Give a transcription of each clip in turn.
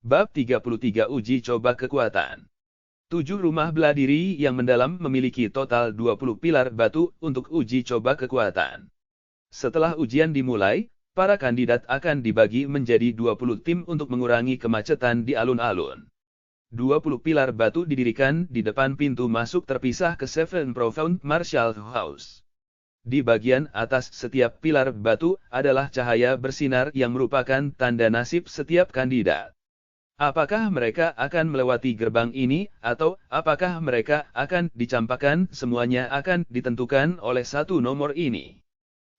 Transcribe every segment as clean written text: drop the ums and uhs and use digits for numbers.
Bab 33 Uji Coba Kekuatan. 7 rumah bela diri yang mendalam memiliki total 20 pilar batu untuk uji coba kekuatan. Setelah ujian dimulai, para kandidat akan dibagi menjadi 20 tim untuk mengurangi kemacetan di alun-alun. 20 pilar batu didirikan di depan pintu masuk terpisah ke Seven Profound Martial House. Di bagian atas setiap pilar batu adalah cahaya bersinar yang merupakan tanda nasib setiap kandidat. Apakah mereka akan melewati gerbang ini, atau apakah mereka akan dicampakkan? Semuanya akan ditentukan oleh satu nomor ini.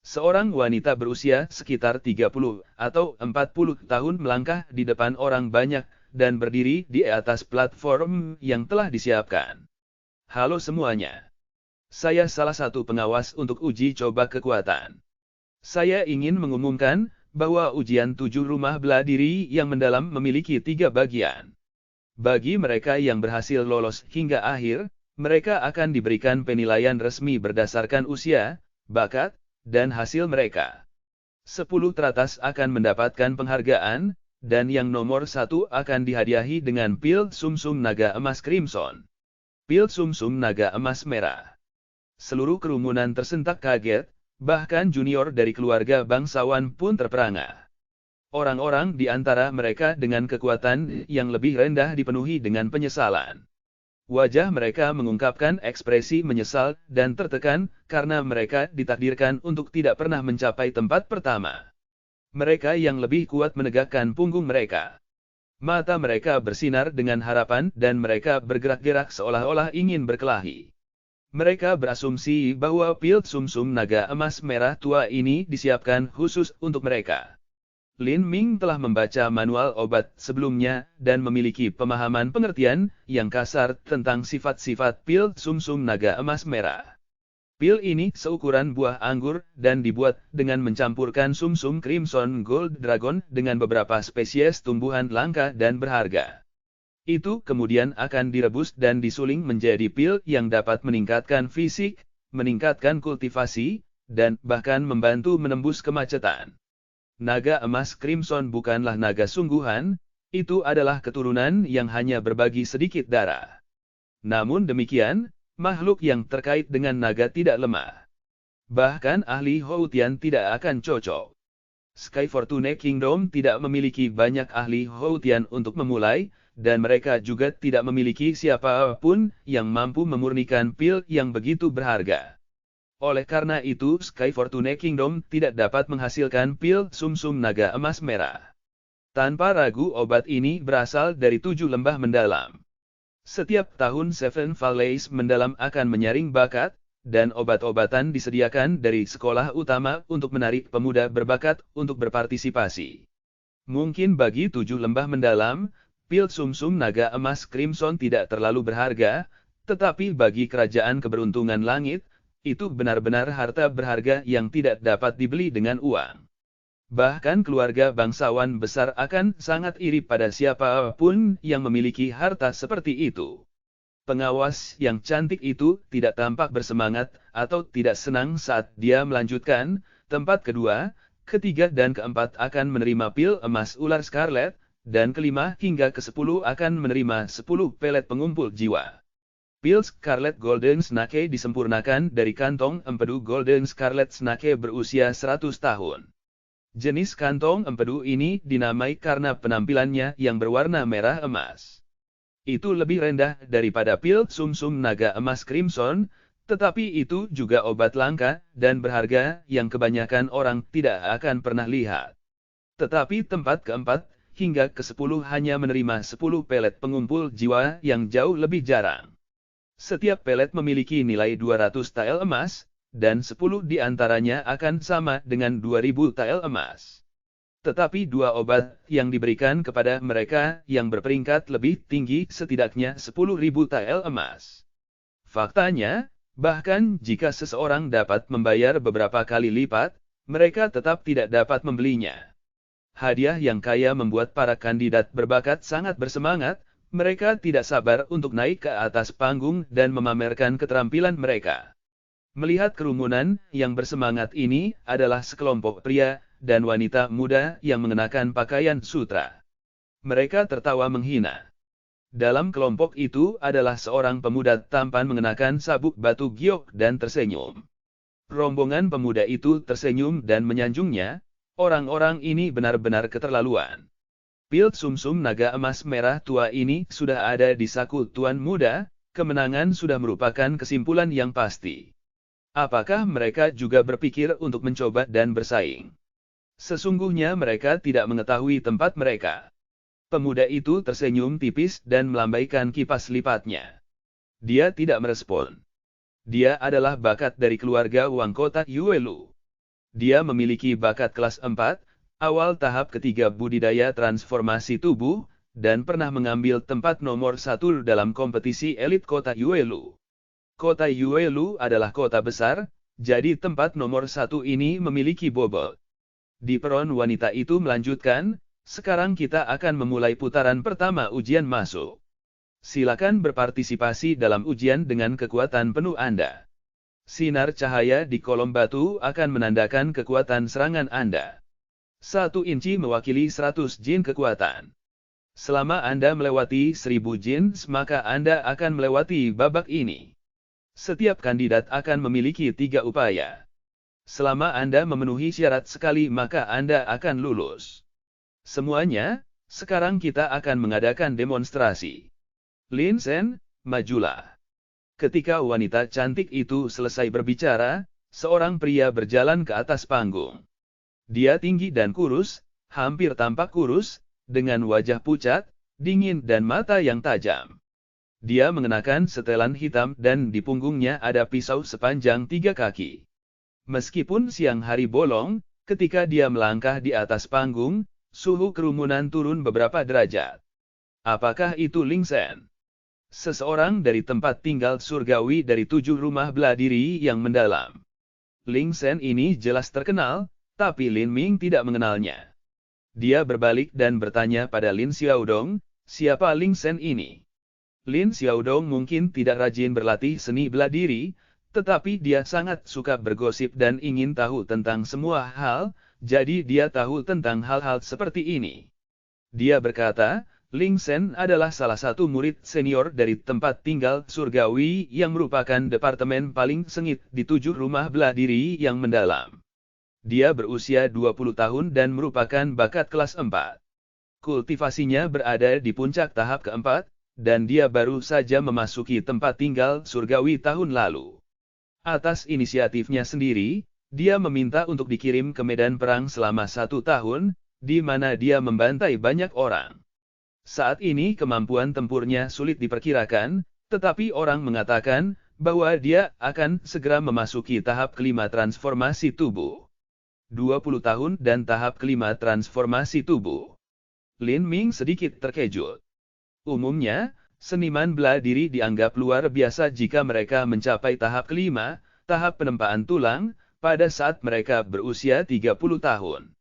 Seorang wanita berusia sekitar 30 atau 40 tahun melangkah di depan orang banyak, dan berdiri di atas platform yang telah disiapkan. Halo semuanya. Saya salah satu pengawas untuk uji coba kekuatan. Saya ingin mengumumkan bahwa ujian 7 rumah bela diri yang mendalam memiliki 3 bagian. Bagi mereka yang berhasil lolos hingga akhir, mereka akan diberikan penilaian resmi berdasarkan usia, bakat, dan hasil mereka. 10 teratas akan mendapatkan penghargaan, dan yang nomor 1 akan dihadiahi dengan pil sumsum naga emas crimson. Pil sumsum naga emas merah. Seluruh kerumunan tersentak kaget. Bahkan junior dari keluarga bangsawan pun terperangah. Orang-orang di antara mereka dengan kekuatan yang lebih rendah dipenuhi dengan penyesalan. Wajah mereka mengungkapkan ekspresi menyesal dan tertekan karena mereka ditakdirkan untuk tidak pernah mencapai tempat pertama. Mereka yang lebih kuat menegakkan punggung mereka. Mata mereka bersinar dengan harapan dan mereka bergerak-gerak seolah-olah ingin berkelahi. Mereka berasumsi bahwa pil sumsum naga emas merah tua ini disiapkan khusus untuk mereka. Lin Ming telah membaca manual obat sebelumnya dan memiliki pemahaman pengertian yang kasar tentang sifat-sifat pil sumsum naga emas merah. Pil ini seukuran buah anggur dan dibuat dengan mencampurkan sumsum crimson gold dragon dengan beberapa spesies tumbuhan langka dan berharga. Itu kemudian akan direbus dan disuling menjadi pil yang dapat meningkatkan fisik, meningkatkan kultivasi, dan bahkan membantu menembus kemacetan. Naga emas crimson bukanlah naga sungguhan, itu adalah keturunan yang hanya berbagi sedikit darah. Namun demikian, makhluk yang terkait dengan naga tidak lemah. Bahkan ahli Houtian tidak akan cocok. Sky Fortune Kingdom tidak memiliki banyak ahli Houtian untuk memulai, dan mereka juga tidak memiliki siapapun yang mampu memurnikan pil yang begitu berharga. Oleh karena itu Sky Fortune Kingdom tidak dapat menghasilkan pil sumsum naga emas merah. Tanpa ragu obat ini berasal dari 7 lembah mendalam. Setiap tahun Seven Valleys mendalam akan menyaring bakat, dan obat-obatan disediakan dari sekolah utama untuk menarik pemuda berbakat untuk berpartisipasi. Mungkin bagi 7 lembah mendalam, pil sumsum naga emas crimson tidak terlalu berharga, tetapi bagi kerajaan keberuntungan langit, itu benar-benar harta berharga yang tidak dapat dibeli dengan uang. Bahkan keluarga bangsawan besar akan sangat iri pada siapapun yang memiliki harta seperti itu. Pengawas yang cantik itu tidak tampak bersemangat atau tidak senang saat dia melanjutkan, tempat kedua, ketiga dan keempat akan menerima pil emas ular scarlet, dan kelima hingga ke-10 akan menerima 10 pelet pengumpul jiwa. Pil Scarlet Golden Snake disempurnakan dari kantong empedu Golden Scarlet Snake berusia 100 tahun. Jenis kantong empedu ini dinamai karena penampilannya yang berwarna merah emas. Itu lebih rendah daripada pil sumsum naga emas crimson, tetapi itu juga obat langka dan berharga yang kebanyakan orang tidak akan pernah lihat. Tetapi tempat keempat hingga ke-10 hanya menerima 10 pelet pengumpul jiwa yang jauh lebih jarang. Setiap pelet memiliki nilai 200 tael emas, dan 10 di antaranya akan sama dengan 2000 tael emas. Tetapi 2 obat yang diberikan kepada mereka yang berperingkat lebih tinggi setidaknya 10.000 tael emas. Faktanya, bahkan jika seseorang dapat membayar beberapa kali lipat, mereka tetap tidak dapat membelinya. Hadiah yang kaya membuat para kandidat berbakat sangat bersemangat, mereka tidak sabar untuk naik ke atas panggung dan memamerkan keterampilan mereka. Melihat kerumunan yang bersemangat ini adalah sekelompok pria dan wanita muda yang mengenakan pakaian sutra. Mereka tertawa menghina. Dalam kelompok itu adalah seorang pemuda tampan mengenakan sabuk batu giok dan tersenyum. Rombongan pemuda itu tersenyum dan menyanjungnya, orang-orang ini benar-benar keterlaluan. Pil sumsum naga emas merah tua ini sudah ada di saku tuan muda, kemenangan sudah merupakan kesimpulan yang pasti. Apakah mereka juga berpikir untuk mencoba dan bersaing? Sesungguhnya mereka tidak mengetahui tempat mereka. Pemuda itu tersenyum tipis dan melambaikan kipas lipatnya. Dia tidak merespon. Dia adalah bakat dari keluarga Wang Kota Yuelu. Dia memiliki bakat kelas 4, awal tahap ketiga budidaya transformasi tubuh, dan pernah mengambil tempat nomor 1 dalam kompetisi elit Kota Yuelu. Kota Yuelu adalah kota besar, jadi tempat nomor 1 ini memiliki bobot. Di peron wanita itu melanjutkan, sekarang kita akan memulai putaran pertama ujian masuk. Silakan berpartisipasi dalam ujian dengan kekuatan penuh Anda. Sinar cahaya di kolom batu akan menandakan kekuatan serangan Anda. 1 inci mewakili 100 jin kekuatan. Selama Anda melewati 1000 jin, maka Anda akan melewati babak ini. Setiap kandidat akan memiliki 3 upaya. Selama Anda memenuhi syarat sekali, maka Anda akan lulus. Semuanya, sekarang kita akan mengadakan demonstrasi. Lin Sen, majulah. Ketika wanita cantik itu selesai berbicara, seorang pria berjalan ke atas panggung. Dia tinggi dan kurus, hampir tampak kurus, dengan wajah pucat, dingin dan mata yang tajam. Dia mengenakan setelan hitam dan di punggungnya ada pisau sepanjang 3 kaki. Meskipun siang hari bolong, ketika dia melangkah di atas panggung, suhu kerumunan turun beberapa derajat. Apakah itu Ling Sen? Seseorang dari tempat tinggal surgawi dari 7 rumah bela diri yang mendalam. Ling Sen ini jelas terkenal, tapi Lin Ming tidak mengenalnya. Dia berbalik dan bertanya pada Lin Xiaodong, siapa Ling Sen ini? Lin Xiaodong mungkin tidak rajin berlatih seni bela diri, tetapi dia sangat suka bergosip dan ingin tahu tentang semua hal, jadi dia tahu tentang hal-hal seperti ini. Dia berkata, Ling Sen adalah salah satu murid senior dari tempat tinggal surgawi yang merupakan departemen paling sengit di 7 rumah bela diri yang mendalam. Dia berusia 20 tahun dan merupakan bakat kelas 4. Kultivasinya berada di puncak tahap keempat, dan dia baru saja memasuki tempat tinggal surgawi tahun lalu. Atas inisiatifnya sendiri, dia meminta untuk dikirim ke medan perang selama 1 tahun, di mana dia membantai banyak orang. Saat ini kemampuan tempurnya sulit diperkirakan, tetapi orang mengatakan bahwa dia akan segera memasuki tahap kelima transformasi tubuh. 20 tahun dan tahap kelima transformasi tubuh. Lin Ming sedikit terkejut. Umumnya, seniman bela diri dianggap luar biasa jika mereka mencapai tahap kelima, tahap penempaan tulang, pada saat mereka berusia 30 tahun.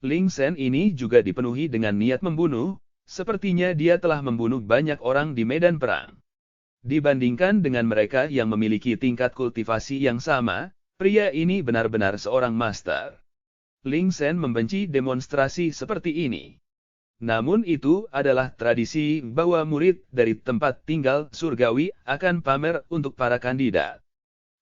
Ling Sen ini juga dipenuhi dengan niat membunuh, sepertinya dia telah membunuh banyak orang di medan perang. Dibandingkan dengan mereka yang memiliki tingkat kultivasi yang sama, pria ini benar-benar seorang master. Ling Sen membenci demonstrasi seperti ini. Namun itu adalah tradisi bahwa murid dari tempat tinggal surgawi akan pamer untuk para kandidat.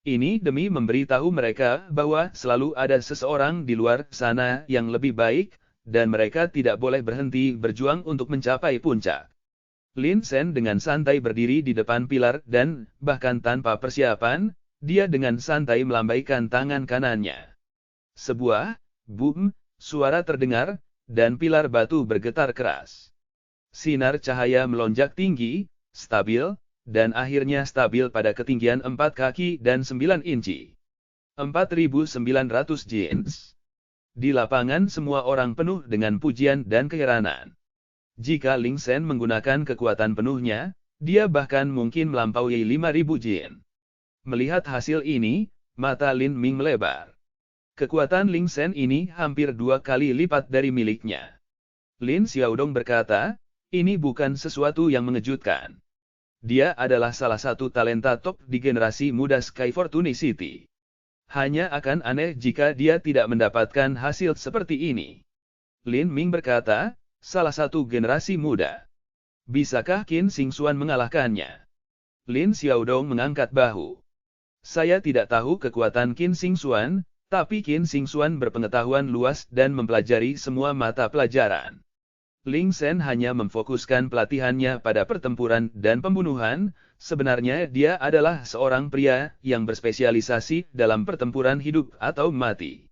Ini demi memberitahu mereka bahwa selalu ada seseorang di luar sana yang lebih baik, dan mereka tidak boleh berhenti berjuang untuk mencapai puncak. Lin Sen dengan santai berdiri di depan pilar dan, bahkan tanpa persiapan, dia dengan santai melambaikan tangan kanannya. Sebuah, boom, suara terdengar, dan pilar batu bergetar keras. Sinar cahaya melonjak tinggi, stabil, dan akhirnya stabil pada ketinggian 4 kaki dan 9 inci. 4.900 jins. Di lapangan semua orang penuh dengan pujian dan keheranan. Jika Ling Sen menggunakan kekuatan penuhnya, dia bahkan mungkin melampaui 5.000 jin. Melihat hasil ini, mata Lin Ming melebar. Kekuatan Ling Sen ini hampir 2 kali lipat dari miliknya. Lin Xiaodong berkata, ini bukan sesuatu yang mengejutkan. Dia adalah salah satu talenta top di generasi muda Sky Fortune City. Hanya akan aneh jika dia tidak mendapatkan hasil seperti ini. Lin Ming berkata, salah satu generasi muda. Bisakah Qin Xingxuan mengalahkannya? Lin Xiaodong mengangkat bahu. Saya tidak tahu kekuatan Qin Xingxuan, tapi Qin Xingxuan berpengetahuan luas dan mempelajari semua mata pelajaran. Ling Shen hanya memfokuskan pelatihannya pada pertempuran dan pembunuhan. Sebenarnya dia adalah seorang pria yang berspesialisasi dalam pertempuran hidup atau mati.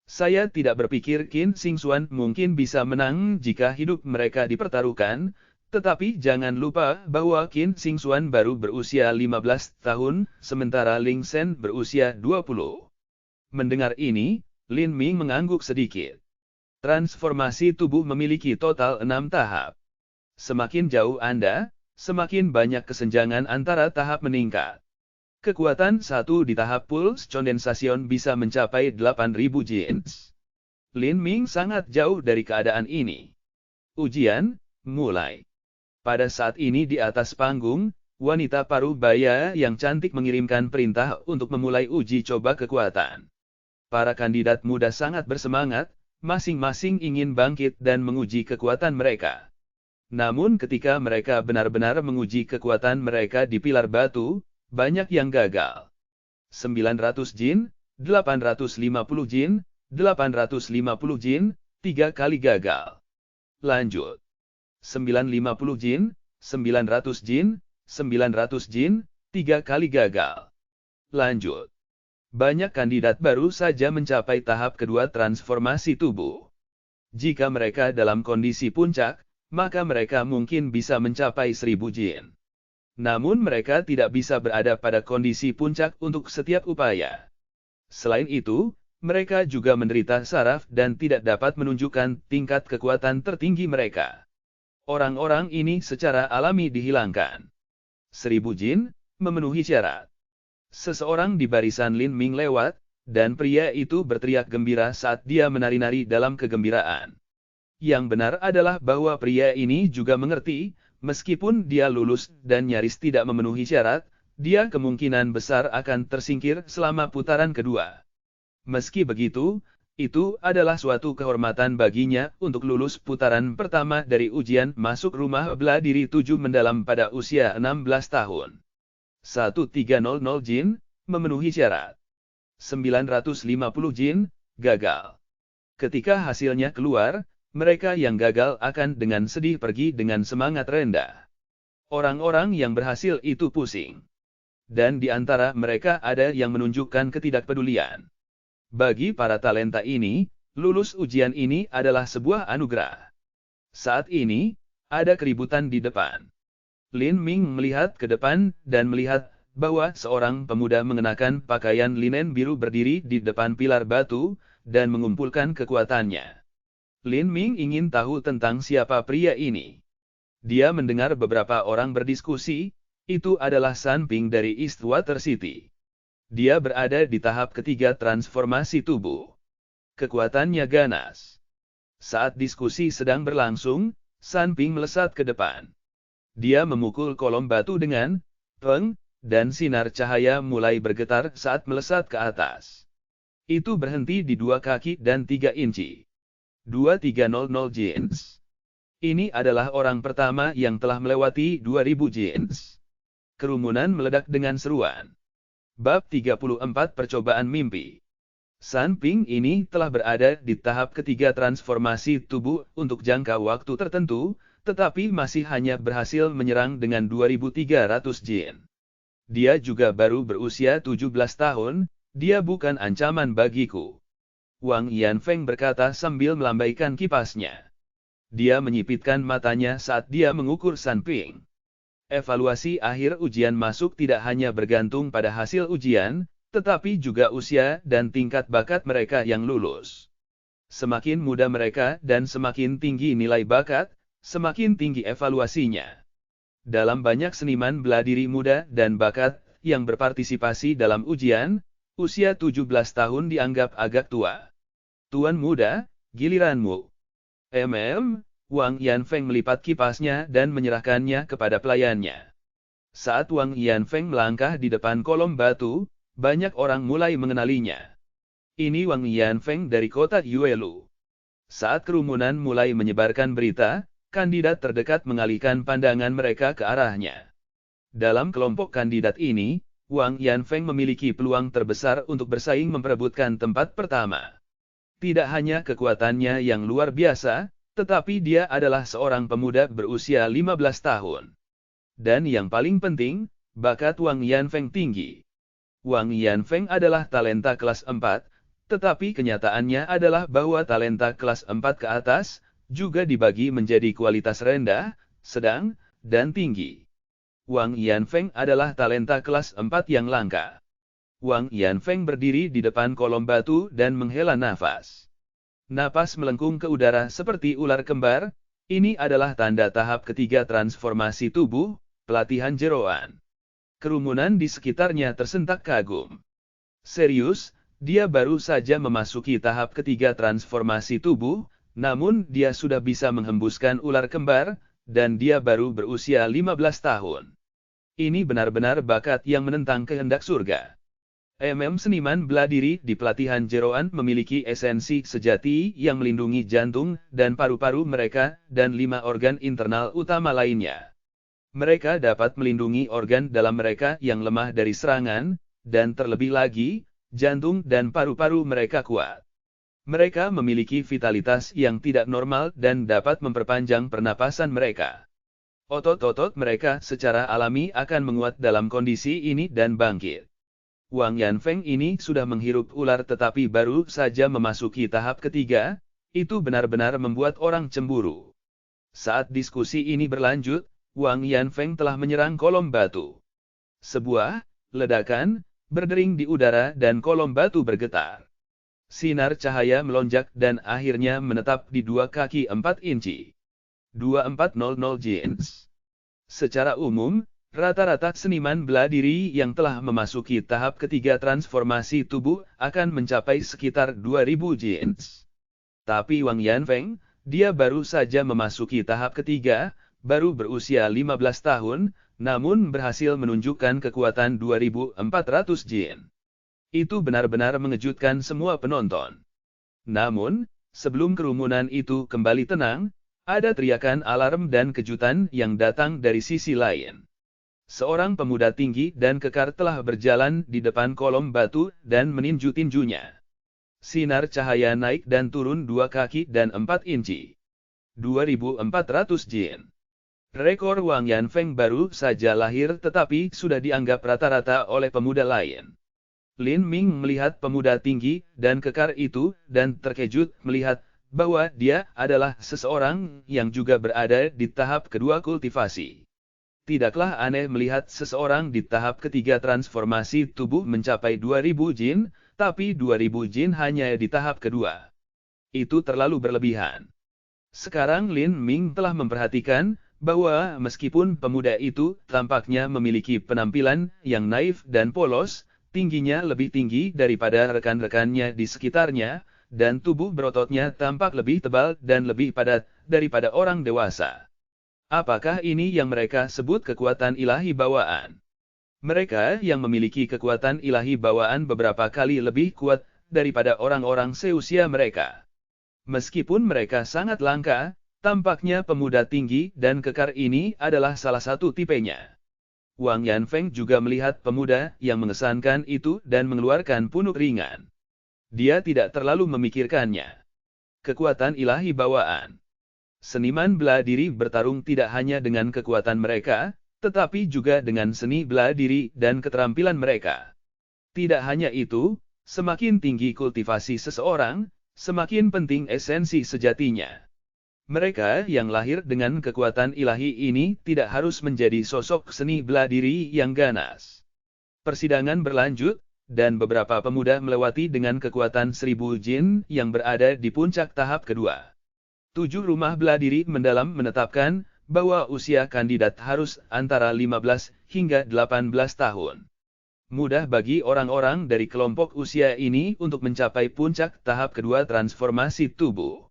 Saya tidak berpikir Qin Xingxuan mungkin bisa menang jika hidup mereka dipertaruhkan, tetapi jangan lupa bahwa Qin Xingxuan baru berusia 15 tahun, sementara Ling Shen berusia 20. Mendengar ini, Lin Ming mengangguk sedikit. Transformasi tubuh memiliki total 6 tahap. Semakin jauh Anda, semakin banyak kesenjangan antara tahap meningkat. Kekuatan 1 di tahap pulse condensation bisa mencapai 8.000 jins. Lin Ming sangat jauh dari keadaan ini. Ujian, mulai. Pada saat ini di atas panggung, wanita parubaya yang cantik mengirimkan perintah untuk memulai uji coba kekuatan. Para kandidat muda sangat bersemangat, masing-masing ingin bangkit dan menguji kekuatan mereka. Namun ketika mereka benar-benar menguji kekuatan mereka di pilar batu, banyak yang gagal. 900 jin, 850 jin, 850 jin, 3 kali gagal. Lanjut. 950 jin, 900 jin, 900 jin, 3 kali gagal. Lanjut. Banyak kandidat baru saja mencapai tahap kedua transformasi tubuh. Jika mereka dalam kondisi puncak, maka mereka mungkin bisa mencapai 1000 jin. Namun mereka tidak bisa berada pada kondisi puncak untuk setiap upaya. Selain itu, mereka juga menderita saraf dan tidak dapat menunjukkan tingkat kekuatan tertinggi mereka. Orang-orang ini secara alami dihilangkan. 1000 jin, memenuhi syarat. Seseorang di barisan Lin Ming lewat, dan pria itu berteriak gembira saat dia menari-nari dalam kegembiraan. Yang benar adalah bahwa pria ini juga mengerti, meskipun dia lulus dan nyaris tidak memenuhi syarat, dia kemungkinan besar akan tersingkir selama putaran kedua. Meski begitu, itu adalah suatu kehormatan baginya untuk lulus putaran pertama dari ujian masuk rumah bela diri 7 mendalam pada usia 16 tahun. 1300 jin, memenuhi syarat. 950 jin, gagal. Ketika hasilnya keluar, mereka yang gagal akan dengan sedih pergi dengan semangat rendah. Orang-orang yang berhasil itu pusing. Dan di antara mereka ada yang menunjukkan ketidakpedulian. Bagi para talenta ini, lulus ujian ini adalah sebuah anugerah. Saat ini, ada keributan di depan. Lin Ming melihat ke depan dan melihat bahwa seorang pemuda mengenakan pakaian linen biru berdiri di depan pilar batu dan mengumpulkan kekuatannya. Lin Ming ingin tahu tentang siapa pria ini. Dia mendengar beberapa orang berdiskusi, itu adalah San Ping dari Eastwater City. Dia berada di tahap ketiga transformasi tubuh. Kekuatannya ganas. Saat diskusi sedang berlangsung, San Ping melesat ke depan. Dia memukul kolom batu dengan peng, dan sinar cahaya mulai bergetar saat melesat ke atas. Itu berhenti di 2 kaki dan 3 inci. 2300 jins. Ini adalah orang pertama yang telah melewati 2000 jins. Kerumunan meledak dengan seruan. Bab 34 Percobaan Mimpi. San Ping ini telah berada di tahap ketiga transformasi tubuh untuk jangka waktu tertentu, tetapi masih hanya berhasil menyerang dengan 2300 jin. Dia juga baru berusia 17 tahun, dia bukan ancaman bagiku. Wang Yanfeng berkata sambil melambaikan kipasnya. Dia menyipitkan matanya saat dia mengukur San Ping. Evaluasi akhir ujian masuk tidak hanya bergantung pada hasil ujian, tetapi juga usia dan tingkat bakat mereka yang lulus. Semakin muda mereka dan semakin tinggi nilai bakat, semakin tinggi evaluasinya. Dalam banyak seniman bela diri muda dan bakat yang berpartisipasi dalam ujian, usia 17 tahun dianggap agak tua. Tuan muda, giliranmu. Wang Yanfeng melipat kipasnya dan menyerahkannya kepada pelayannya. Saat Wang Yanfeng melangkah di depan kolom batu, banyak orang mulai mengenalinya. Ini Wang Yanfeng dari kota Yuelu. Saat kerumunan mulai menyebarkan berita, kandidat terdekat mengalihkan pandangan mereka ke arahnya. Dalam kelompok kandidat ini, Wang Yanfeng memiliki peluang terbesar untuk bersaing memperebutkan tempat pertama. Tidak hanya kekuatannya yang luar biasa, tetapi dia adalah seorang pemuda berusia 15 tahun. Dan yang paling penting, bakat Wang Yanfeng tinggi. Wang Yanfeng adalah talenta kelas 4, tetapi kenyataannya adalah bahwa talenta kelas 4 ke atas, juga dibagi menjadi kualitas rendah, sedang, dan tinggi. Wang Yanfeng adalah talenta kelas 4 yang langka. Wang Yanfeng berdiri di depan kolom batu dan menghela nafas. Napas melengkung ke udara seperti ular kembar, ini adalah tanda tahap ketiga transformasi tubuh, pelatihan jeroan. Kerumunan di sekitarnya tersentak kagum. Serius, dia baru saja memasuki tahap ketiga transformasi tubuh, namun dia sudah bisa menghembuskan ular kembar, dan dia baru berusia 15 tahun. Ini benar-benar bakat yang menentang kehendak surga. Seniman bela diri di pelatihan jeroan memiliki esensi sejati yang melindungi jantung dan paru-paru mereka dan 5 organ internal utama lainnya. Mereka dapat melindungi organ dalam mereka yang lemah dari serangan, dan terlebih lagi, jantung dan paru-paru mereka kuat. Mereka memiliki vitalitas yang tidak normal dan dapat memperpanjang pernapasan mereka. Otot-otot mereka secara alami akan menguat dalam kondisi ini dan bangkit. Wang Yanfeng ini sudah menghirup ular tetapi baru saja memasuki tahap ketiga, itu benar-benar membuat orang cemburu. Saat diskusi ini berlanjut, Wang Yanfeng telah menyerang kolom batu. Sebuah ledakan berdering di udara dan kolom batu bergetar. Sinar cahaya melonjak dan akhirnya menetap di 2 kaki 4 inci. 2400 Jins. Secara umum, rata-rata seniman bela diri yang telah memasuki tahap ketiga transformasi tubuh akan mencapai sekitar 2000 Jins. Tapi Wang Yanfeng, dia baru saja memasuki tahap ketiga, baru berusia 15 tahun, namun berhasil menunjukkan kekuatan 2400 Jin. Itu benar-benar mengejutkan semua penonton. Namun, sebelum kerumunan itu kembali tenang, ada teriakan alarm dan kejutan yang datang dari sisi lain. Seorang pemuda tinggi dan kekar telah berjalan di depan kolom batu dan meninju tinjunya. Sinar cahaya naik dan turun 2 kaki dan 4 inci. 2400 Jin. Rekor Wang Yanfeng baru saja lahir tetapi sudah dianggap rata-rata oleh pemuda lain. Lin Ming melihat pemuda tinggi dan kekar itu dan terkejut melihat bahwa dia adalah seseorang yang juga berada di tahap kedua kultivasi. Tidaklah aneh melihat seseorang di tahap ketiga transformasi tubuh mencapai 2000 Jin, tapi 2000 Jin hanya di tahap kedua. Itu terlalu berlebihan. Sekarang Lin Ming telah memperhatikan bahwa meskipun pemuda itu tampaknya memiliki penampilan yang naif dan polos, tingginya lebih tinggi daripada rekan-rekannya di sekitarnya, dan tubuh berototnya tampak lebih tebal dan lebih padat daripada orang dewasa. Apakah ini yang mereka sebut kekuatan ilahi bawaan? Mereka yang memiliki kekuatan ilahi bawaan beberapa kali lebih kuat daripada orang-orang seusia mereka. Meskipun mereka sangat langka, tampaknya pemuda tinggi dan kekar ini adalah salah satu tipenya. Wang Yanfeng juga melihat pemuda yang mengesankan itu dan mengeluarkan punuk ringan. Dia tidak terlalu memikirkannya. Kekuatan ilahi bawaan. Seniman bela diri bertarung tidak hanya dengan kekuatan mereka, tetapi juga dengan seni bela diri dan keterampilan mereka. Tidak hanya itu, semakin tinggi kultivasi seseorang, semakin penting esensi sejatinya. Mereka yang lahir dengan kekuatan ilahi ini tidak harus menjadi sosok seni bela diri yang ganas. Persidangan berlanjut, dan beberapa pemuda melewati dengan kekuatan 1000 Jin yang berada di puncak tahap kedua. 7 rumah bela diri mendalam menetapkan bahwa usia kandidat harus antara 15 hingga 18 tahun. Mudah bagi orang-orang dari kelompok usia ini untuk mencapai puncak tahap kedua transformasi tubuh.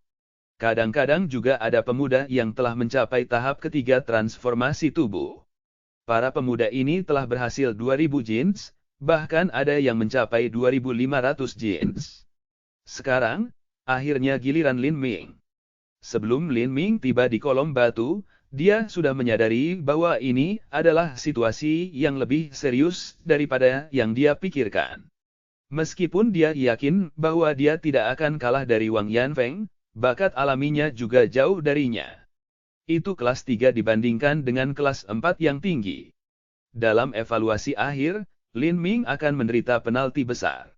Kadang-kadang juga ada pemuda yang telah mencapai tahap ketiga transformasi tubuh. Para pemuda ini telah berhasil 2000 Jins, bahkan ada yang mencapai 2500 Jins. Sekarang, Akhirnya giliran Lin Ming. Sebelum Lin Ming tiba di kolom batu, dia sudah menyadari bahwa ini adalah situasi yang lebih serius daripada yang dia pikirkan. Meskipun dia yakin bahwa dia tidak akan kalah dari Wang Yanfeng, bakat alaminya juga jauh darinya. Itu kelas 3 dibandingkan dengan kelas 4 yang tinggi. Dalam evaluasi akhir, Lin Ming akan menderita penalti besar.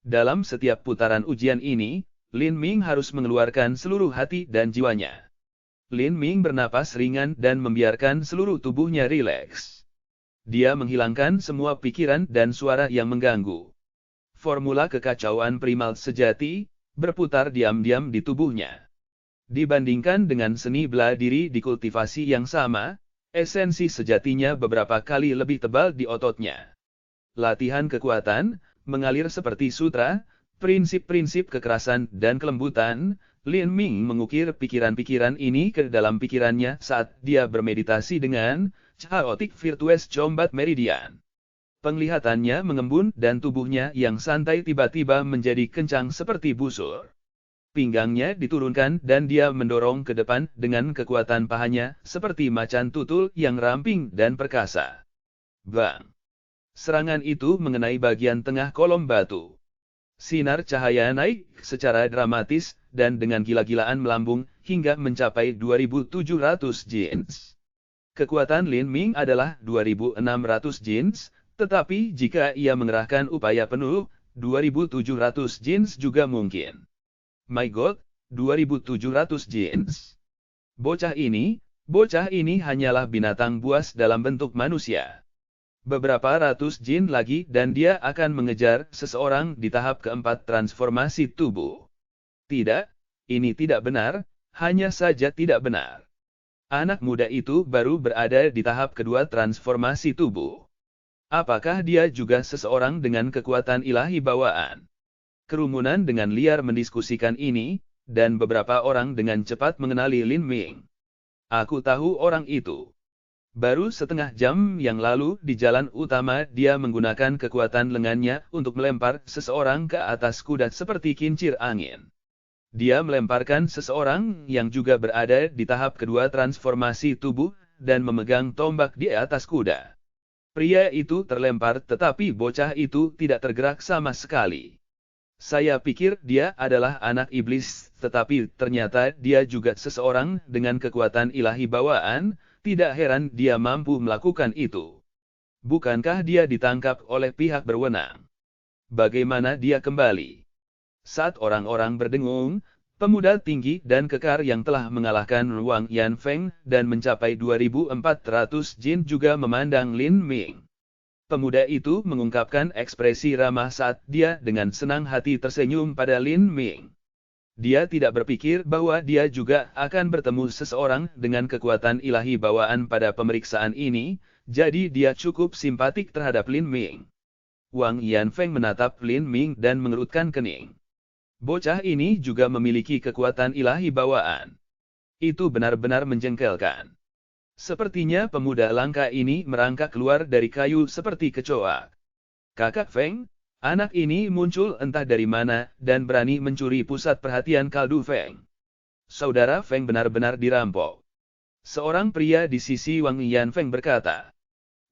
Dalam setiap putaran ujian ini, Lin Ming harus mengeluarkan seluruh hati dan jiwanya. Lin Ming bernapas ringan dan membiarkan seluruh tubuhnya rileks. Dia menghilangkan semua pikiran dan suara yang mengganggu. Formula kekacauan primal sejati berputar diam-diam di tubuhnya. Dibandingkan dengan seni bela diri di kultivasi yang sama, esensi sejatinya beberapa kali lebih tebal di ototnya. Latihan kekuatan mengalir seperti sutra, prinsip-prinsip kekerasan dan kelembutan. Lin Ming mengukir pikiran-pikiran ini ke dalam pikirannya saat dia bermeditasi dengan Chaotic Virtuous Combat Meridian. Penglihatannya mengembun dan tubuhnya yang santai tiba-tiba menjadi kencang seperti busur. Pinggangnya diturunkan dan dia mendorong ke depan dengan kekuatan pahanya seperti macan tutul yang ramping dan perkasa. Bang! Serangan itu mengenai bagian tengah kolom batu. Sinar cahaya naik secara dramatis dan dengan gila-gilaan melambung hingga mencapai 2700 jins. Kekuatan Lin Ming adalah 2600 jins, tetapi jika ia mengerahkan upaya penuh, 2700 jins juga mungkin. My God, 2700 jins. Bocah ini hanyalah binatang buas dalam bentuk manusia. Beberapa ratus jin lagi dan dia akan mengejar seseorang di tahap keempat transformasi tubuh. Tidak, ini tidak benar, hanya saja tidak benar. Anak muda itu baru berada di tahap kedua transformasi tubuh. Apakah dia juga seseorang dengan kekuatan ilahi bawaan? Kerumunan dengan liar mendiskusikan ini, dan beberapa orang dengan cepat mengenali Lin Ming. Aku tahu orang itu. Baru setengah jam yang lalu di jalan utama dia menggunakan kekuatan lengannya untuk melempar seseorang ke atas kuda seperti kincir angin. Dia melemparkan seseorang yang juga berada di tahap kedua transformasi tubuh, dan memegang tombak di atas kuda. Pria itu terlempar tetapi bocah itu tidak tergerak sama sekali. Saya pikir dia adalah anak iblis, tetapi ternyata dia juga seseorang dengan kekuatan ilahi bawaan, tidak heran dia mampu melakukan itu. Bukankah dia ditangkap oleh pihak berwenang? Bagaimana dia kembali? Saat orang-orang berdengung, pemuda tinggi dan kekar yang telah mengalahkan Wang Yanfeng dan mencapai 2400 jin juga memandang Lin Ming. Pemuda itu mengungkapkan ekspresi ramah saat dia dengan senang hati tersenyum pada Lin Ming. Dia tidak berpikir bahwa dia juga akan bertemu seseorang dengan kekuatan ilahi bawaan pada pemeriksaan ini, jadi dia cukup simpatik terhadap Lin Ming. Wang Yanfeng menatap Lin Ming dan mengerutkan kening. Bocah ini juga memiliki kekuatan ilahi bawaan. Itu benar-benar menjengkelkan. Sepertinya pemuda langka ini merangkak keluar dari kayu seperti kecoa. Kakak Feng, anak ini muncul entah dari mana dan berani mencuri pusat perhatian kaldu Feng. Saudara Feng benar-benar dirampok. Seorang pria di sisi Wang Yanfeng berkata.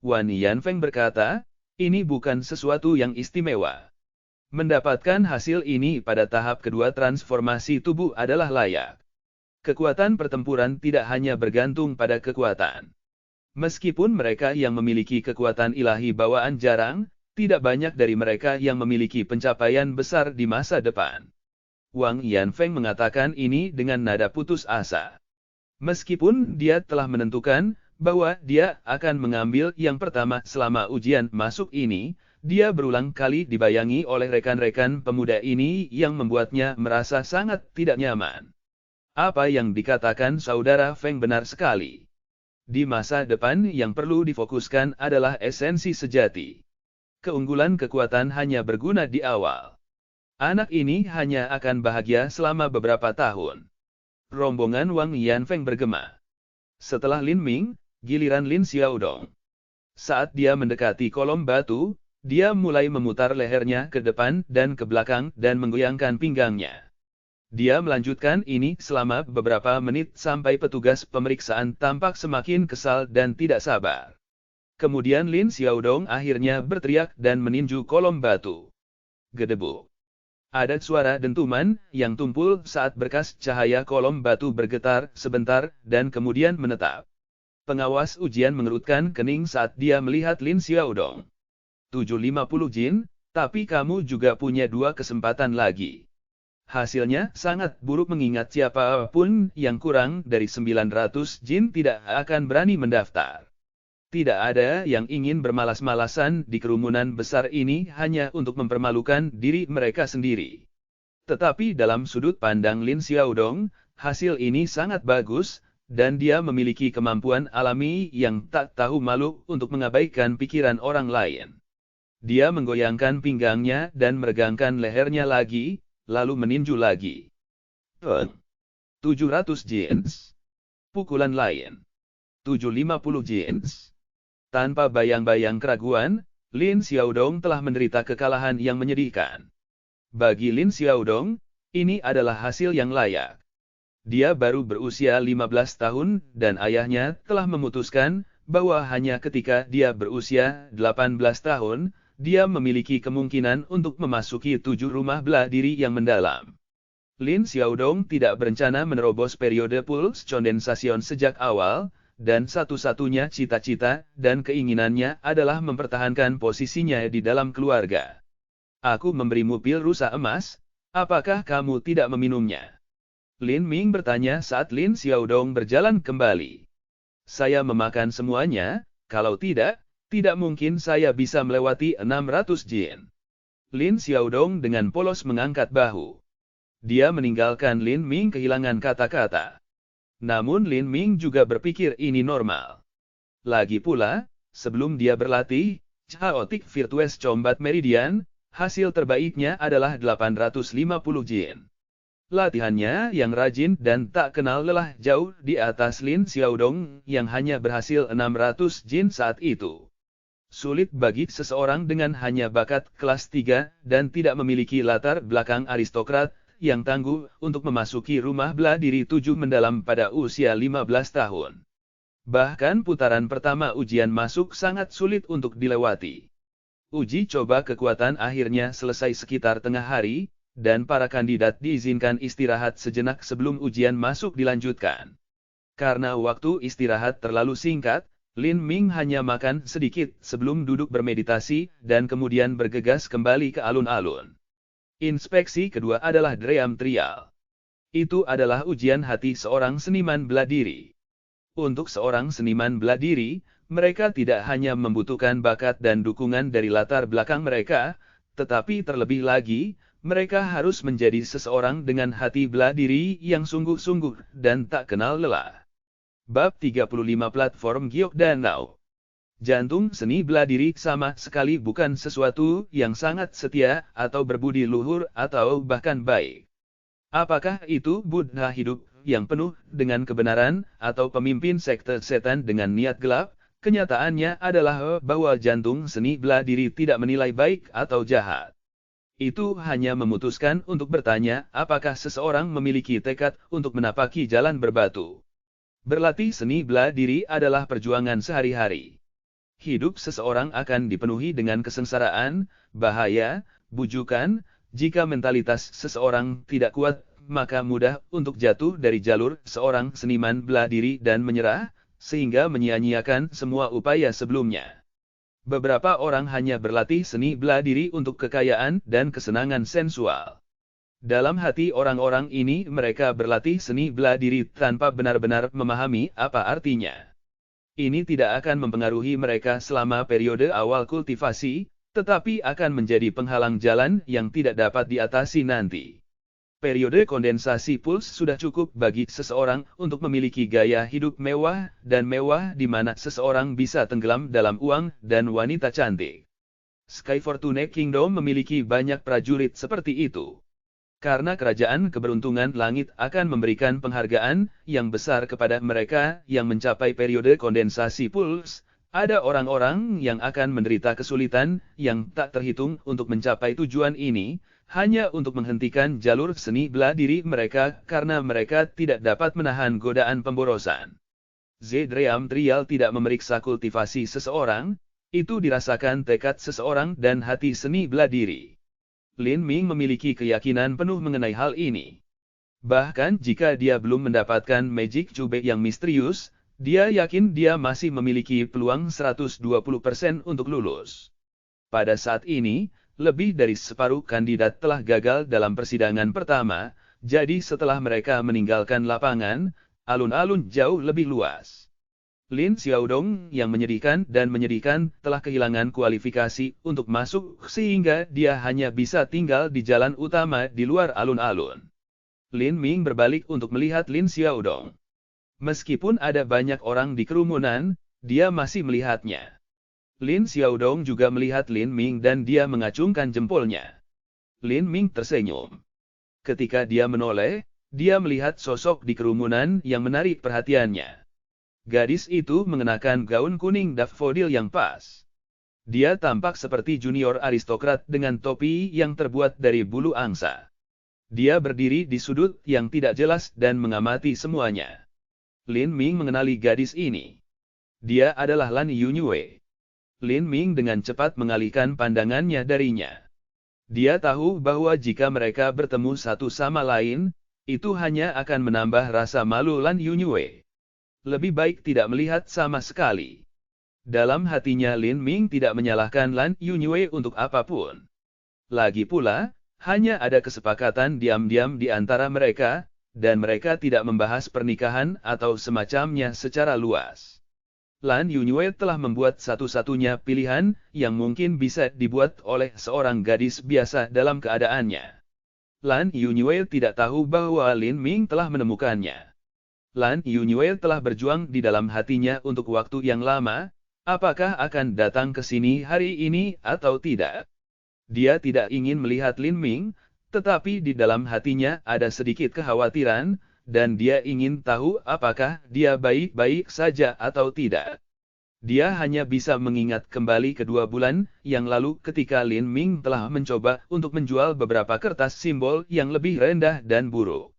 Wang Yanfeng berkata, ini bukan sesuatu yang istimewa. Mendapatkan hasil ini pada tahap kedua transformasi tubuh adalah layak. Kekuatan pertempuran tidak hanya bergantung pada kekuatan. Meskipun mereka yang memiliki kekuatan ilahi bawaan jarang, tidak banyak dari mereka yang memiliki pencapaian besar di masa depan. Wang Yanfeng mengatakan ini dengan nada putus asa. Meskipun dia telah menentukan bahwa dia akan mengambil yang pertama selama ujian masuk ini, dia berulang kali dibayangi oleh rekan-rekan pemuda ini yang membuatnya merasa sangat tidak nyaman. Apa yang dikatakan saudara Feng benar sekali. Di masa depan yang perlu difokuskan adalah esensi sejati. Keunggulan kekuatan hanya berguna di awal. Anak ini hanya akan bahagia selama beberapa tahun. Rombongan Wang Yanfeng bergema. Setelah Lin Ming, giliran Lin Xiaodong. Saat dia mendekati kolom batu, dia mulai memutar lehernya ke depan dan ke belakang dan menggoyangkan pinggangnya. Dia melanjutkan ini selama beberapa menit sampai petugas pemeriksaan tampak semakin kesal dan tidak sabar. Kemudian Lin Xiaodong akhirnya berteriak dan meninju kolom batu. Gedebuk. Ada suara dentuman yang tumpul saat berkas cahaya kolom batu bergetar sebentar dan kemudian menetap. Pengawas ujian mengerutkan kening saat dia melihat Lin Xiaodong. 750 jin, tapi kamu juga punya 2 kesempatan lagi. Hasilnya sangat buruk mengingat siapapun yang kurang dari 900 jin tidak akan berani mendaftar. Tidak ada yang ingin bermalas-malasan di kerumunan besar ini hanya untuk mempermalukan diri mereka sendiri. Tetapi dalam sudut pandang Lin Xiaodong, hasil ini sangat bagus, dan dia memiliki kemampuan alami yang tak tahu malu untuk mengabaikan pikiran orang lain. Dia menggoyangkan pinggangnya dan meregangkan lehernya lagi, lalu meninju lagi. 700 jins. Pukulan lain. 750 jins. Tanpa bayang-bayang keraguan, Lin Xiaodong telah menderita kekalahan yang menyedihkan. Bagi Lin Xiaodong, ini adalah hasil yang layak. Dia baru berusia 15 tahun dan ayahnya telah memutuskan bahwa hanya ketika dia berusia 18 tahun, dia memiliki kemungkinan untuk memasuki 7 rumah bela diri yang mendalam. Lin Xiaodong tidak berencana menerobos periode pulse condensation sejak awal, dan satu-satunya cita-cita dan keinginannya adalah mempertahankan posisinya di dalam keluarga. Aku memberimu pil rusa emas, apakah kamu tidak meminumnya? Lin Ming bertanya saat Lin Xiaodong berjalan kembali. Saya memakan semuanya, kalau tidak mungkin saya bisa melewati 600 jin. Lin Xiaodong dengan polos mengangkat bahu. Dia meninggalkan Lin Ming kehilangan kata-kata. Namun Lin Ming juga berpikir ini normal. Lagi pula, sebelum dia berlatih, Chaotic Virtuous Combat Meridian, hasil terbaiknya adalah 850 jin. Latihannya yang rajin dan tak kenal lelah jauh di atas Lin Xiaodong yang hanya berhasil 600 jin saat itu. Sulit bagi seseorang dengan hanya bakat kelas 3 dan tidak memiliki latar belakang aristokrat yang tangguh untuk memasuki rumah bela diri 7 mendalam pada usia 15 tahun. Bahkan putaran pertama ujian masuk sangat sulit untuk dilewati. Uji coba kekuatan akhirnya selesai sekitar tengah hari, dan para kandidat diizinkan istirahat sejenak sebelum ujian masuk dilanjutkan. Karena waktu istirahat terlalu singkat, Lin Ming hanya makan sedikit sebelum duduk bermeditasi dan kemudian bergegas kembali ke alun-alun. Inspeksi kedua adalah Dream Trial. Itu adalah ujian hati seorang seniman bela diri. Untuk seorang seniman bela diri, mereka tidak hanya membutuhkan bakat dan dukungan dari latar belakang mereka, tetapi terlebih lagi, mereka harus menjadi seseorang dengan hati bela diri yang sungguh-sungguh dan tak kenal lelah. Bab 35 Platform Giok Danau. Jantung seni bela diri sama sekali bukan sesuatu yang sangat setia atau berbudi luhur atau bahkan baik. Apakah itu Buddha hidup yang penuh dengan kebenaran atau pemimpin sekte setan dengan niat gelap? Kenyataannya adalah bahwa jantung seni bela diri tidak menilai baik atau jahat. Itu hanya memutuskan untuk bertanya apakah seseorang memiliki tekad untuk menapaki jalan berbatu. Berlatih seni bela diri adalah perjuangan sehari-hari. Hidup seseorang akan dipenuhi dengan kesengsaraan, bahaya, bujukan. Jika mentalitas seseorang tidak kuat, maka mudah untuk jatuh dari jalur seorang seniman bela diri dan menyerah, sehingga menyia-nyiakan semua upaya sebelumnya. Beberapa orang hanya berlatih seni bela diri untuk kekayaan dan kesenangan sensual. Dalam hati orang-orang ini mereka berlatih seni bela diri tanpa benar-benar memahami apa artinya. Ini tidak akan mempengaruhi mereka selama periode awal kultivasi, tetapi akan menjadi penghalang jalan yang tidak dapat diatasi nanti. Periode kondensasi pulse sudah cukup bagi seseorang untuk memiliki gaya hidup mewah di mana seseorang bisa tenggelam dalam uang dan wanita cantik. Sky Fortune Kingdom memiliki banyak prajurit seperti itu. Karena kerajaan keberuntungan langit akan memberikan penghargaan yang besar kepada mereka yang mencapai periode kondensasi pulse, ada orang-orang yang akan menderita kesulitan yang tak terhitung untuk mencapai tujuan ini, hanya untuk menghentikan jalur seni bela diri mereka karena mereka tidak dapat menahan godaan pemborosan. Zedream Trial tidak memeriksa kultivasi seseorang, itu dirasakan tekad seseorang dan hati seni bela diri. Lin Ming memiliki keyakinan penuh mengenai hal ini. Bahkan jika dia belum mendapatkan Magic Cube yang misterius, dia yakin dia masih memiliki peluang 120% untuk lulus. Pada saat ini, lebih dari separuh kandidat telah gagal dalam persidangan pertama, jadi setelah mereka meninggalkan lapangan, alun-alun jauh lebih luas. Lin Xiaodong yang menyedihkan telah kehilangan kualifikasi untuk masuk sehingga dia hanya bisa tinggal di jalan utama di luar alun-alun. Lin Ming berbalik untuk melihat Lin Xiaodong. Meskipun ada banyak orang di kerumunan, dia masih melihatnya. Lin Xiaodong juga melihat Lin Ming dan dia mengacungkan jempolnya. Lin Ming tersenyum. Ketika dia menoleh, dia melihat sosok di kerumunan yang menarik perhatiannya. Gadis itu mengenakan gaun kuning daffodil yang pas. Dia tampak seperti junior aristokrat dengan topi yang terbuat dari bulu angsa. Dia berdiri di sudut yang tidak jelas dan mengamati semuanya. Lin Ming mengenali gadis ini. Dia adalah Lan Yunyue. Lin Ming dengan cepat mengalihkan pandangannya darinya. Dia tahu bahwa jika mereka bertemu satu sama lain, itu hanya akan menambah rasa malu Lan Yunyue. Lebih baik tidak melihat sama sekali. Dalam hatinya Lin Ming tidak menyalahkan Lan Yunyue untuk apapun. Lagi pula, hanya ada kesepakatan diam-diam di antara mereka, dan mereka tidak membahas pernikahan atau semacamnya secara luas. Lan Yunyue telah membuat satu-satunya pilihan yang mungkin bisa dibuat oleh seorang gadis biasa dalam keadaannya. Lan Yunyue tidak tahu bahwa Lin Ming telah menemukannya. Lan Yunyue telah berjuang di dalam hatinya untuk waktu yang lama, apakah akan datang ke sini hari ini atau tidak? Dia tidak ingin melihat Lin Ming, tetapi di dalam hatinya ada sedikit kekhawatiran, dan dia ingin tahu apakah dia baik-baik saja atau tidak. Dia hanya bisa mengingat kembali kedua bulan yang lalu ketika Lin Ming telah mencoba untuk menjual beberapa kertas simbol yang lebih rendah dan buruk.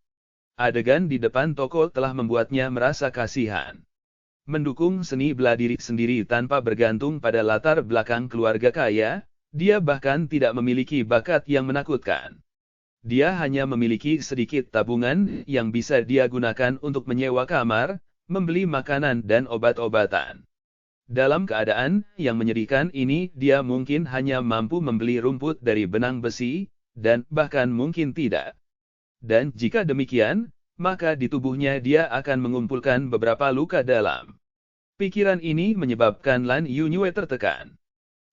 Adegan di depan toko telah membuatnya merasa kasihan. Mendukung seni bela diri sendiri tanpa bergantung pada latar belakang keluarga kaya, dia bahkan tidak memiliki bakat yang menakutkan. Dia hanya memiliki sedikit tabungan yang bisa dia gunakan untuk menyewa kamar, membeli makanan dan obat-obatan. Dalam keadaan yang menyedihkan ini, dia mungkin hanya mampu membeli rumput dari benang besi, dan bahkan mungkin tidak. Dan jika demikian, maka di tubuhnya dia akan mengumpulkan beberapa luka dalam. Pikiran ini menyebabkan Lan Yunyue tertekan.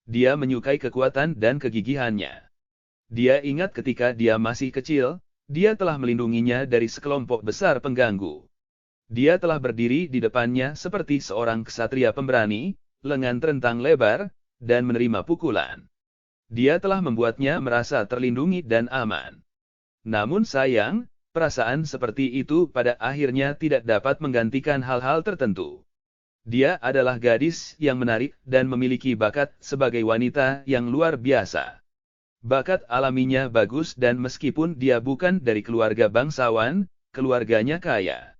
Dia menyukai kekuatan dan kegigihannya. Dia ingat ketika dia masih kecil, dia telah melindunginya dari sekelompok besar pengganggu. Dia telah berdiri di depannya seperti seorang ksatria pemberani, lengan terentang lebar, dan menerima pukulan. Dia telah membuatnya merasa terlindungi dan aman. Namun sayang, perasaan seperti itu pada akhirnya tidak dapat menggantikan hal-hal tertentu. Dia adalah gadis yang menarik dan memiliki bakat sebagai wanita yang luar biasa. Bakat alaminya bagus dan meskipun dia bukan dari keluarga bangsawan, keluarganya kaya.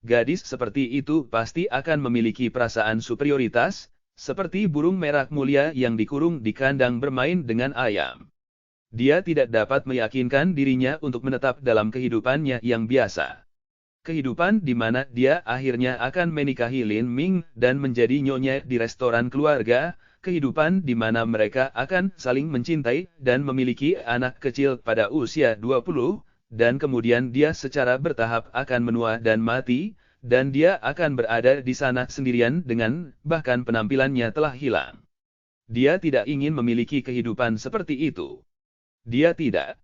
Gadis seperti itu pasti akan memiliki perasaan superioritas, seperti burung merak mulia yang dikurung di kandang bermain dengan ayam. Dia tidak dapat meyakinkan dirinya untuk menetap dalam kehidupannya yang biasa. Kehidupan di mana dia akhirnya akan menikahi Lin Ming dan menjadi nyonya di restoran keluarga, kehidupan di mana mereka akan saling mencintai dan memiliki anak kecil pada usia 20, dan kemudian dia secara bertahap akan menua dan mati, dan dia akan berada di sana sendirian dengan bahkan penampilannya telah hilang. Dia tidak ingin memiliki kehidupan seperti itu. Dia tidak.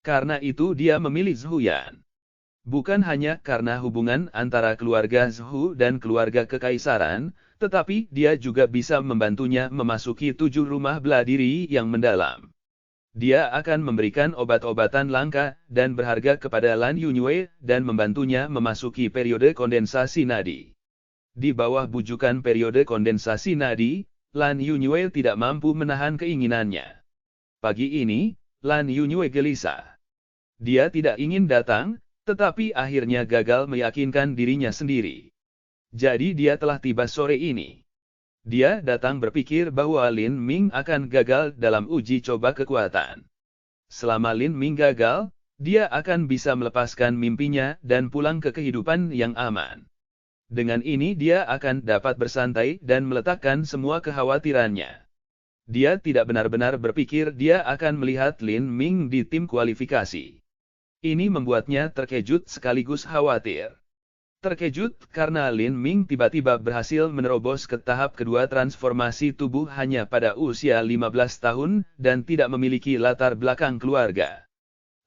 Karena itu dia memilih Zhu Yan. Bukan hanya karena hubungan antara keluarga Zhu dan keluarga kekaisaran, tetapi dia juga bisa membantunya memasuki 7 rumah bela diri yang mendalam. Dia akan memberikan obat-obatan langka dan berharga kepada Lan Yunyue dan membantunya memasuki periode kondensasi nadi. Di bawah bujukan periode kondensasi nadi, Lan Yunyue tidak mampu menahan keinginannya. Pagi ini, Lan Yunyue gelisah. Dia tidak ingin datang, tetapi akhirnya gagal meyakinkan dirinya sendiri. Jadi dia telah tiba sore ini. Dia datang berpikir bahwa Lin Ming akan gagal dalam uji coba kekuatan. Selama Lin Ming gagal, dia akan bisa melepaskan mimpinya dan pulang ke kehidupan yang aman. Dengan ini dia akan dapat bersantai dan meletakkan semua kekhawatirannya. Dia tidak benar-benar berpikir dia akan melihat Lin Ming di tim kualifikasi. Ini membuatnya terkejut sekaligus khawatir. Terkejut karena Lin Ming tiba-tiba berhasil menerobos ke tahap kedua transformasi tubuh hanya pada usia 15 tahun dan tidak memiliki latar belakang keluarga.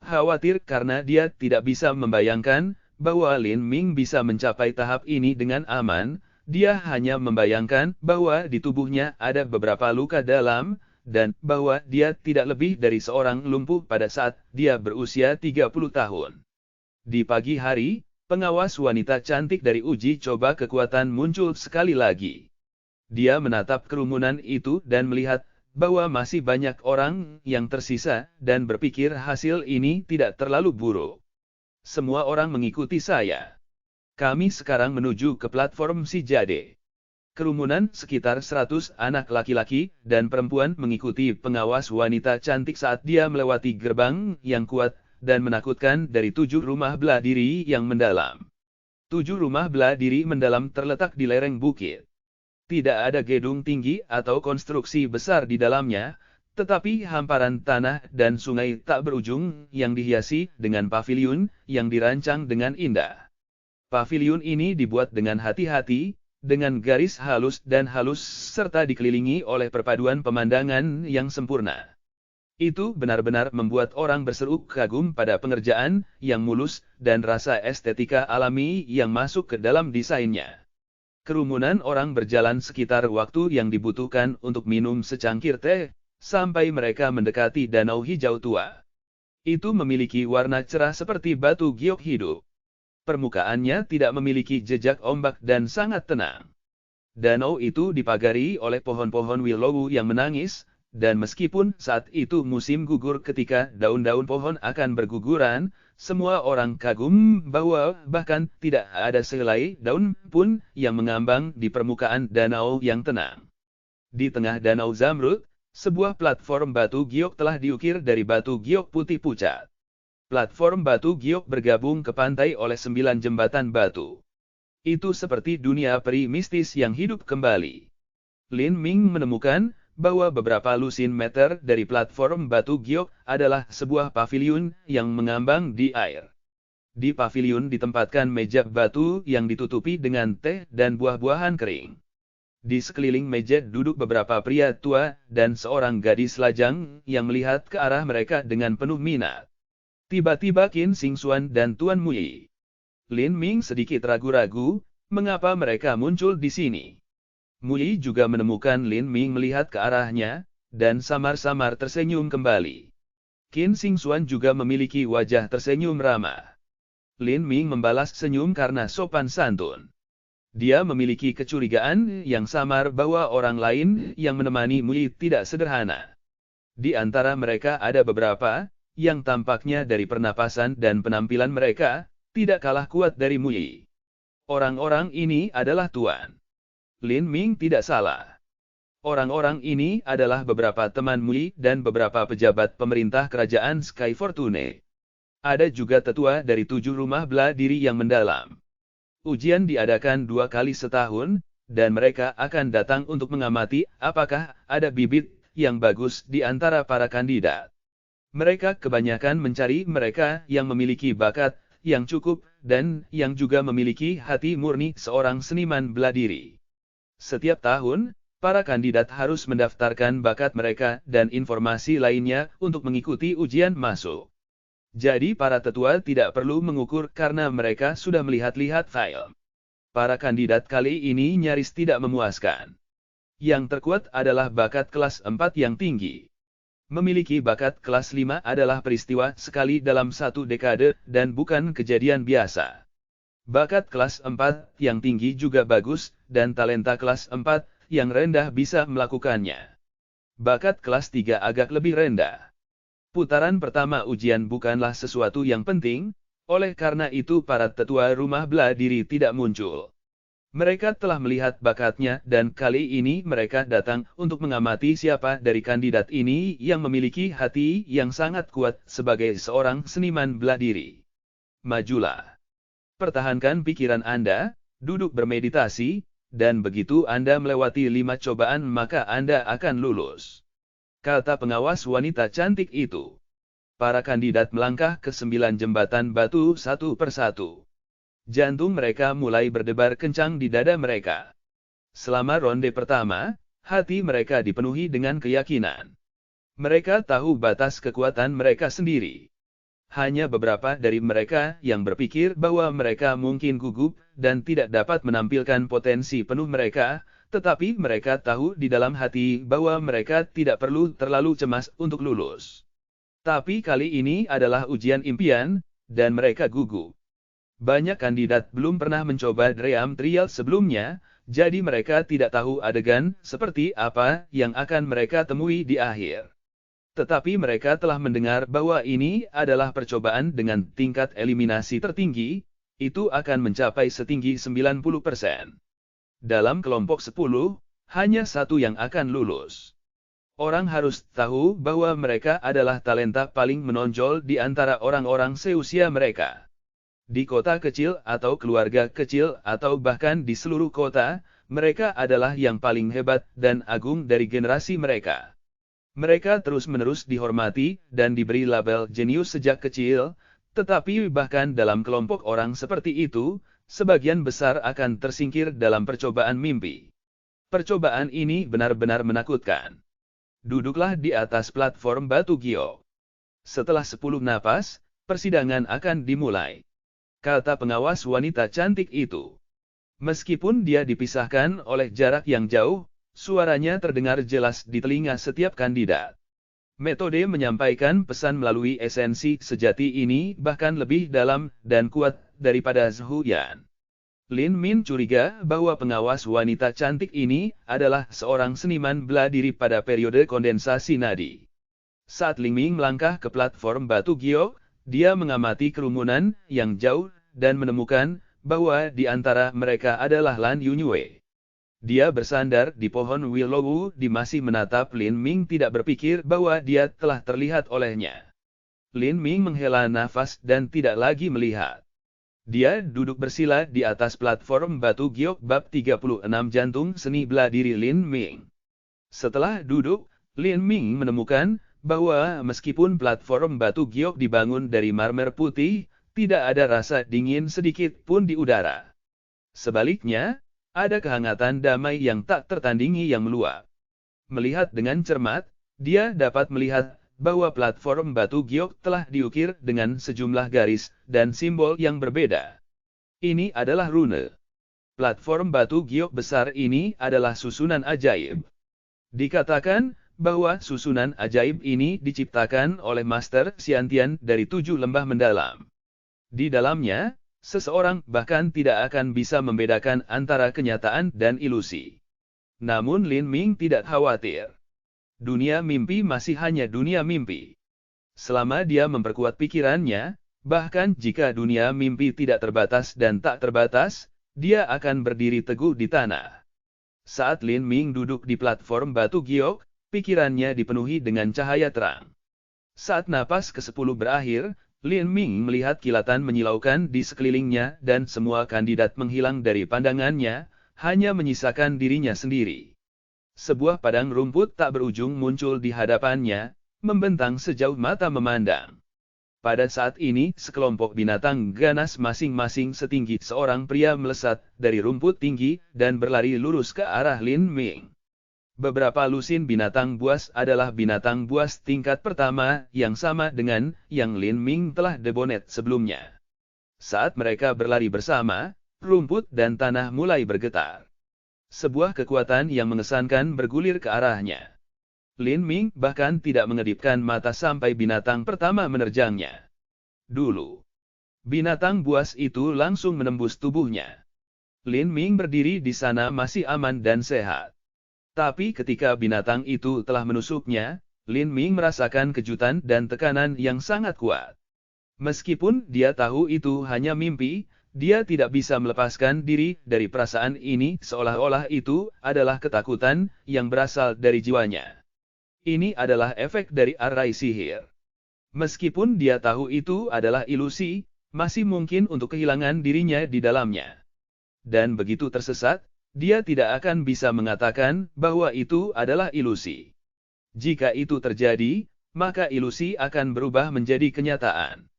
Khawatir karena dia tidak bisa membayangkan bahwa Lin Ming bisa mencapai tahap ini dengan aman. Dia hanya membayangkan bahwa di tubuhnya ada beberapa luka dalam, dan bahwa dia tidak lebih dari seorang lumpuh pada saat dia berusia 30 tahun. Di pagi hari, pengawas wanita cantik dari uji coba kekuatan muncul sekali lagi. Dia menatap kerumunan itu dan melihat bahwa masih banyak orang yang tersisa dan berpikir hasil ini tidak terlalu buruk. Semua orang mengikuti saya. Kami sekarang menuju ke platform si Jade. Kerumunan sekitar 100 anak laki-laki dan perempuan mengikuti pengawas wanita cantik saat dia melewati gerbang yang kuat dan menakutkan dari 7 rumah bela diri yang mendalam. 7 rumah bela diri mendalam terletak di lereng bukit. Tidak ada gedung tinggi atau konstruksi besar di dalamnya, tetapi hamparan tanah dan sungai tak berujung yang dihiasi dengan paviliun yang dirancang dengan indah. Paviliun ini dibuat dengan hati-hati, dengan garis halus dan halus serta dikelilingi oleh perpaduan pemandangan yang sempurna. Itu benar-benar membuat orang berseru kagum pada pengerjaan yang mulus dan rasa estetika alami yang masuk ke dalam desainnya. Kerumunan orang berjalan sekitar waktu yang dibutuhkan untuk minum secangkir teh, sampai mereka mendekati danau hijau tua. Itu memiliki warna cerah seperti batu giok hidup. Permukaannya tidak memiliki jejak ombak dan sangat tenang. Danau itu dipagari oleh pohon-pohon willow yang menangis, dan meskipun saat itu musim gugur ketika daun-daun pohon akan berguguran, semua orang kagum bahwa bahkan tidak ada sehelai daun pun yang mengambang di permukaan danau yang tenang. Di tengah danau Zamrud, sebuah platform batu giok telah diukir dari batu giok putih pucat. Platform batu giok bergabung ke pantai oleh 9 jembatan batu. Itu seperti dunia peri mistis yang hidup kembali. Lin Ming menemukan bahwa beberapa lusin meter dari platform batu giok adalah sebuah paviliun yang mengambang di air. Di paviliun ditempatkan meja batu yang ditutupi dengan teh dan buah-buahan kering. Di sekeliling meja duduk beberapa pria tua dan seorang gadis lajang yang melihat ke arah mereka dengan penuh minat. Tiba-tiba Qin Xingxuan dan Tuan Muyi. Lin Ming sedikit ragu-ragu, mengapa mereka muncul di sini. Muyi juga menemukan Lin Ming melihat ke arahnya, dan samar-samar tersenyum kembali. Qin Xingxuan juga memiliki wajah tersenyum ramah. Lin Ming membalas senyum karena sopan santun. Dia memiliki kecurigaan yang samar bahwa orang lain yang menemani Muyi tidak sederhana. Di antara mereka ada beberapa yang tampaknya dari pernapasan dan penampilan mereka, tidak kalah kuat dari Muyi. Orang-orang ini adalah Tuan Lin Ming tidak salah. Orang-orang ini adalah beberapa teman Muyi dan beberapa pejabat pemerintah kerajaan Sky Fortune. Ada juga tetua dari 7 rumah bela diri yang mendalam. Ujian diadakan 2 kali setahun, dan mereka akan datang untuk mengamati apakah ada bibit yang bagus di antara para kandidat. Mereka kebanyakan mencari mereka yang memiliki bakat yang cukup dan yang juga memiliki hati murni seorang seniman bela diri. Setiap tahun, para kandidat harus mendaftarkan bakat mereka dan informasi lainnya untuk mengikuti ujian masuk. Jadi para tetua tidak perlu mengukur karena mereka sudah melihat-lihat file. Para kandidat kali ini nyaris tidak memuaskan. Yang terkuat adalah bakat kelas 4 yang tinggi. Memiliki bakat kelas 5 adalah peristiwa sekali dalam 1 dekade dan bukan kejadian biasa. Bakat kelas 4 yang tinggi juga bagus, dan talenta kelas 4 yang rendah bisa melakukannya. Bakat kelas 3 agak lebih rendah. Putaran pertama ujian bukanlah sesuatu yang penting, oleh karena itu para tetua rumah bela diri tidak muncul. Mereka telah melihat bakatnya dan kali ini mereka datang untuk mengamati siapa dari kandidat ini yang memiliki hati yang sangat kuat sebagai seorang seniman bela diri. Majulah. Pertahankan pikiran Anda, duduk bermeditasi, dan begitu Anda melewati 5 cobaan maka Anda akan lulus. Kata pengawas wanita cantik itu. Para kandidat melangkah ke 9 jembatan batu satu persatu. Jantung mereka mulai berdebar kencang di dada mereka. Selama ronde pertama, hati mereka dipenuhi dengan keyakinan. Mereka tahu batas kekuatan mereka sendiri. Hanya beberapa dari mereka yang berpikir bahwa mereka mungkin gugup dan tidak dapat menampilkan potensi penuh mereka, tetapi mereka tahu di dalam hati bahwa mereka tidak perlu terlalu cemas untuk lulus. Tapi kali ini adalah ujian impian, dan mereka gugup. Banyak kandidat belum pernah mencoba dream trial sebelumnya, jadi mereka tidak tahu adegan seperti apa yang akan mereka temui di akhir. Tetapi mereka telah mendengar bahwa ini adalah percobaan dengan tingkat eliminasi tertinggi, itu akan mencapai setinggi 90%. Dalam kelompok 10, hanya satu yang akan lulus. Orang harus tahu bahwa mereka adalah talenta paling menonjol di antara orang-orang seusia mereka. Di kota kecil atau keluarga kecil atau bahkan di seluruh kota, mereka adalah yang paling hebat dan agung dari generasi mereka. Mereka terus-menerus dihormati dan diberi label jenius sejak kecil, tetapi bahkan dalam kelompok orang seperti itu, sebagian besar akan tersingkir dalam percobaan mimpi. Percobaan ini benar-benar menakutkan. Duduklah di atas platform batu giok. Setelah 10 napas, persidangan akan dimulai. Kata pengawas wanita cantik itu. Meskipun dia dipisahkan oleh jarak yang jauh, suaranya terdengar jelas di telinga setiap kandidat. Metode menyampaikan pesan melalui esensi sejati ini bahkan lebih dalam dan kuat daripada Zhuyan. Lin Min curiga bahwa pengawas wanita cantik ini adalah seorang seniman bela diri pada periode kondensasi nadi. Saat Ling Ming melangkah ke platform batu giok, dia mengamati kerumunan yang jauh dan menemukan bahwa di antara mereka adalah Lan Yunyue. Dia bersandar di pohon willow di masih menatap Lin Ming tidak berpikir bahwa dia telah terlihat olehnya. Lin Ming menghela nafas dan tidak lagi melihat. Dia duduk bersila di atas platform batu giok bab 36 jantung seni bela diri Lin Ming. Setelah duduk, Lin Ming menemukan bahwa meskipun platform batu giok dibangun dari marmer putih, tidak ada rasa dingin sedikit pun di udara. Sebaliknya, ada kehangatan damai yang tak tertandingi yang meluap. Melihat dengan cermat, dia dapat melihat bahwa platform batu giok telah diukir dengan sejumlah garis dan simbol yang berbeda. Ini adalah rune. Platform batu giok besar ini adalah susunan ajaib. Dikatakan bahwa susunan ajaib ini diciptakan oleh Master Xiantian dari 7 lembah mendalam. Di dalamnya, seseorang bahkan tidak akan bisa membedakan antara kenyataan dan ilusi. Namun Lin Ming tidak khawatir. Dunia mimpi masih hanya dunia mimpi. Selama dia memperkuat pikirannya, bahkan jika dunia mimpi tidak terbatas dan tak terbatas, dia akan berdiri teguh di tanah. Saat Lin Ming duduk di platform batu giok, pikirannya dipenuhi dengan cahaya terang. Saat napas ke-10 berakhir, Lin Ming melihat kilatan menyilaukan di sekelilingnya dan semua kandidat menghilang dari pandangannya, hanya menyisakan dirinya sendiri. Sebuah padang rumput tak berujung muncul di hadapannya, membentang sejauh mata memandang. Pada saat ini, sekelompok binatang ganas masing-masing setinggi seorang pria melesat dari rumput tinggi dan berlari lurus ke arah Lin Ming. Beberapa lusin binatang buas adalah binatang buas tingkat pertama yang sama dengan yang Lin Ming telah debonet sebelumnya. Saat mereka berlari bersama, rumput dan tanah mulai bergetar. Sebuah kekuatan yang mengesankan bergulir ke arahnya. Lin Ming bahkan tidak mengedipkan mata sampai binatang pertama menerjangnya. Dulu, binatang buas itu langsung menembus tubuhnya. Lin Ming berdiri di sana masih aman dan sehat. Tapi ketika binatang itu telah menusuknya, Lin Ming merasakan kejutan dan tekanan yang sangat kuat. Meskipun dia tahu itu hanya mimpi, dia tidak bisa melepaskan diri dari perasaan ini seolah-olah itu adalah ketakutan yang berasal dari jiwanya. Ini adalah efek dari arai sihir. Meskipun dia tahu itu adalah ilusi, masih mungkin untuk kehilangan dirinya di dalamnya. Dan begitu tersesat, dia tidak akan bisa mengatakan bahwa itu adalah ilusi. Jika itu terjadi, maka ilusi akan berubah menjadi kenyataan.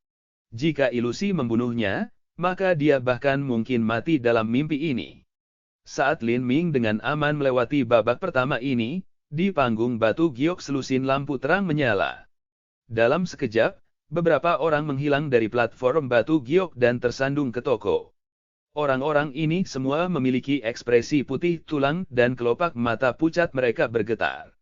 Jika ilusi membunuhnya, maka dia bahkan mungkin mati dalam mimpi ini. Saat Lin Ming dengan aman melewati babak pertama ini, di panggung batu giok selusin lampu terang menyala. Dalam sekejap, beberapa orang menghilang dari platform batu giok dan tersandung ke toko. Orang-orang ini semua memiliki ekspresi putih tulang dan kelopak mata pucat mereka bergetar.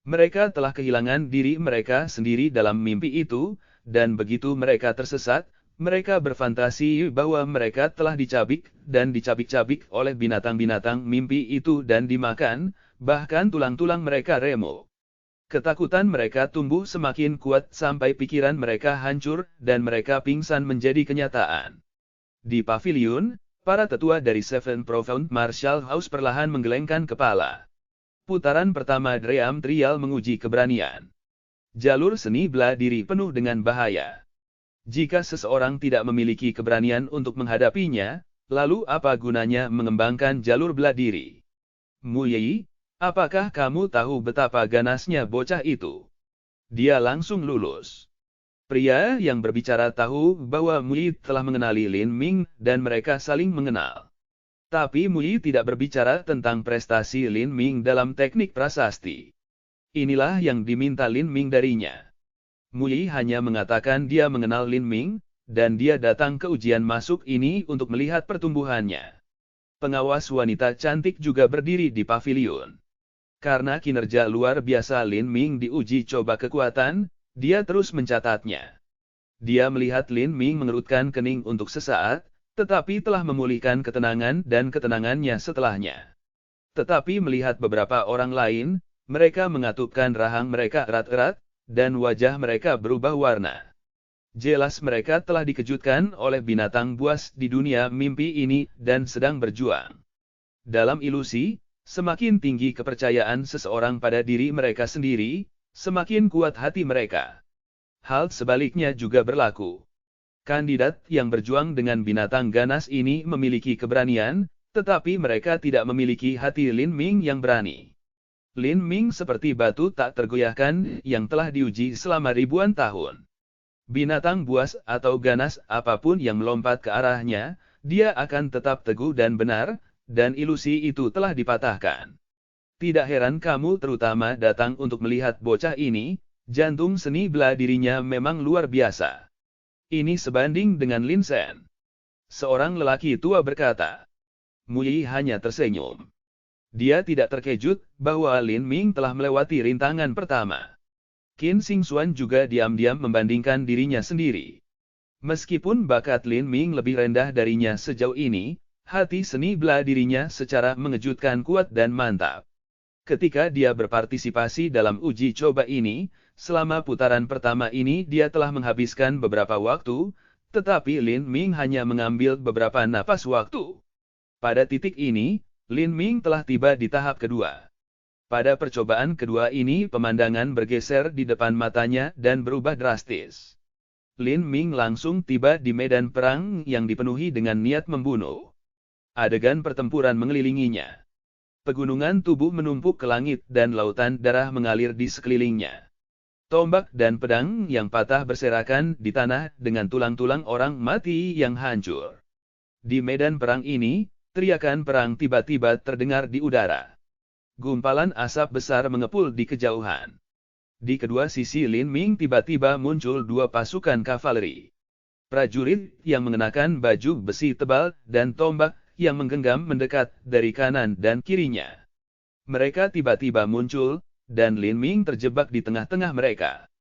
Mereka telah kehilangan diri mereka sendiri dalam mimpi itu, dan begitu mereka tersesat, mereka berfantasi bahwa mereka telah dicabik dan dicabik-cabik oleh binatang-binatang mimpi itu dan dimakan, bahkan tulang-tulang mereka remuk. Ketakutan mereka tumbuh semakin kuat sampai pikiran mereka hancur dan mereka pingsan menjadi kenyataan. Di pavilion, para tetua dari Seven Profound Martial House perlahan menggelengkan kepala. Putaran pertama Dream Trial menguji keberanian. Jalur seni bela diri penuh dengan bahaya. Jika seseorang tidak memiliki keberanian untuk menghadapinya, lalu apa gunanya mengembangkan jalur bela diri? Mu Yi, apakah kamu tahu betapa ganasnya bocah itu? Dia langsung lulus. Pria yang berbicara tahu bahwa Mu Yi telah mengenali Lin Ming dan mereka saling mengenal. Tapi Mu Yi tidak berbicara tentang prestasi Lin Ming dalam teknik prasasti. Inilah yang diminta Lin Ming darinya. Mu Yi hanya mengatakan dia mengenal Lin Ming, dan dia datang ke ujian masuk ini untuk melihat pertumbuhannya. Pengawas wanita cantik juga berdiri di pavilion. Karena kinerja luar biasa Lin Ming diuji coba kekuatan, dia terus mencatatnya. Dia melihat Lin Ming mengerutkan kening untuk sesaat, tetapi telah memulihkan ketenangan dan ketenangannya setelahnya. Tetapi melihat beberapa orang lain, mereka mengatupkan rahang mereka erat-erat, dan wajah mereka berubah warna. Jelas mereka telah dikejutkan oleh binatang buas di dunia mimpi ini dan sedang berjuang. Dalam ilusi, semakin tinggi kepercayaan seseorang pada diri mereka sendiri, semakin kuat hati mereka. Hal sebaliknya juga berlaku. Kandidat yang berjuang dengan binatang ganas ini memiliki keberanian, tetapi mereka tidak memiliki hati Lin Ming yang berani. Lin Ming seperti batu tak tergoyahkan yang telah diuji selama ribuan tahun. Binatang buas atau ganas apapun yang melompat ke arahnya, dia akan tetap teguh dan benar, dan ilusi itu telah dipatahkan. Tidak heran kamu terutama datang untuk melihat bocah ini, jantung seni bela dirinya memang luar biasa. Ini sebanding dengan Lin Shen. Seorang lelaki tua berkata. Mu Yi hanya tersenyum. Dia tidak terkejut bahwa Lin Ming telah melewati rintangan pertama. Qin Xingxuan juga diam-diam membandingkan dirinya sendiri. Meskipun bakat Lin Ming lebih rendah darinya sejauh ini, hati seni bela dirinya secara mengejutkan kuat dan mantap. Ketika dia berpartisipasi dalam uji coba ini, selama putaran pertama ini dia telah menghabiskan beberapa waktu, tetapi Lin Ming hanya mengambil beberapa napas waktu. Pada titik ini, Lin Ming telah tiba di tahap kedua. Pada percobaan kedua ini pemandangan bergeser di depan matanya dan berubah drastis. Lin Ming langsung tiba di medan perang yang dipenuhi dengan niat membunuh. Adegan pertempuran mengelilinginya. Pegunungan tubuh menumpuk ke langit dan lautan darah mengalir di sekelilingnya. Tombak dan pedang yang patah berserakan di tanah dengan tulang-tulang orang mati yang hancur. Di medan perang ini, teriakan perang tiba-tiba terdengar di udara. Gumpalan asap besar mengepul di kejauhan. Di kedua sisi Lin Ming tiba-tiba muncul dua pasukan kavaleri. Prajurit yang mengenakan baju besi tebal dan tombak yang menggenggam mendekat dari kanan dan kirinya. Mereka tiba-tiba muncul, dan Lin Ming terjebak di tengah-tengah mereka.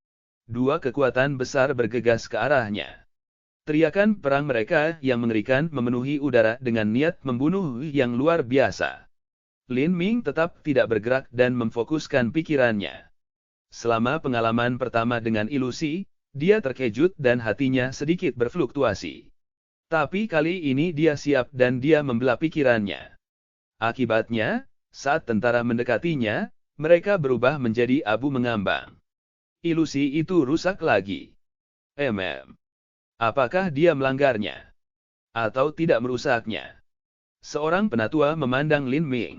Dua kekuatan besar bergegas ke arahnya. Teriakan perang mereka yang mengerikan memenuhi udara dengan niat membunuh yang luar biasa. Lin Ming tetap tidak bergerak dan memfokuskan pikirannya. Selama pengalaman pertama dengan ilusi, dia terkejut dan hatinya sedikit berfluktuasi. Tapi kali ini dia siap dan dia membelah pikirannya. Akibatnya, saat tentara mendekatinya, mereka berubah menjadi abu mengambang. Ilusi itu rusak lagi. Apakah dia melanggarnya? Atau tidak merusaknya? Seorang penatua memandang Lin Ming.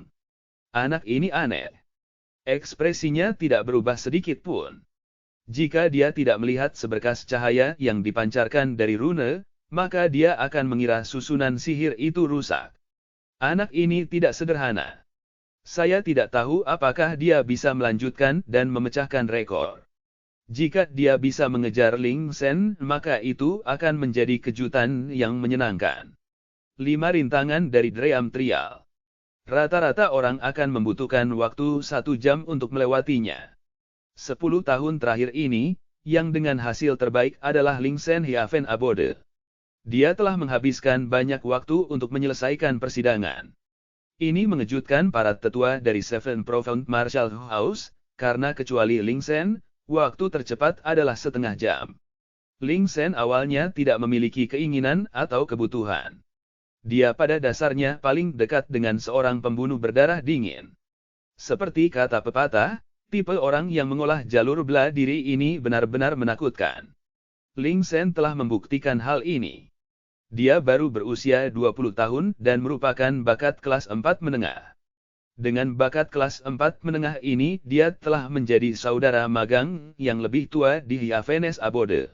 Anak ini aneh. Ekspresinya tidak berubah sedikit pun. Jika dia tidak melihat seberkas cahaya yang dipancarkan dari rune, maka dia akan mengira susunan sihir itu rusak. Anak ini tidak sederhana. Saya tidak tahu apakah dia bisa melanjutkan dan memecahkan rekor. Jika dia bisa mengejar Ling Sen, maka itu akan menjadi kejutan yang menyenangkan. 5 rintangan dari Dream Trial. Rata-rata orang akan membutuhkan waktu 1 jam untuk melewatinya. 10 tahun terakhir ini, yang dengan hasil terbaik adalah Ling Sen Hiaven Abode. Dia telah menghabiskan banyak waktu untuk menyelesaikan persidangan. Ini mengejutkan para tetua dari Seven Profound Martial House, karena kecuali Ling Sen, waktu tercepat adalah setengah jam. Ling Sen awalnya tidak memiliki keinginan atau kebutuhan. Dia pada dasarnya paling dekat dengan seorang pembunuh berdarah dingin. Seperti kata pepatah, tipe orang yang mengolah jalur bela diri ini benar-benar menakutkan. Ling Sen telah membuktikan hal ini. Dia baru berusia 20 tahun dan merupakan bakat kelas 4 menengah. Dengan bakat kelas 4 menengah ini, dia telah menjadi saudara magang yang lebih tua di Hiavenes Abode.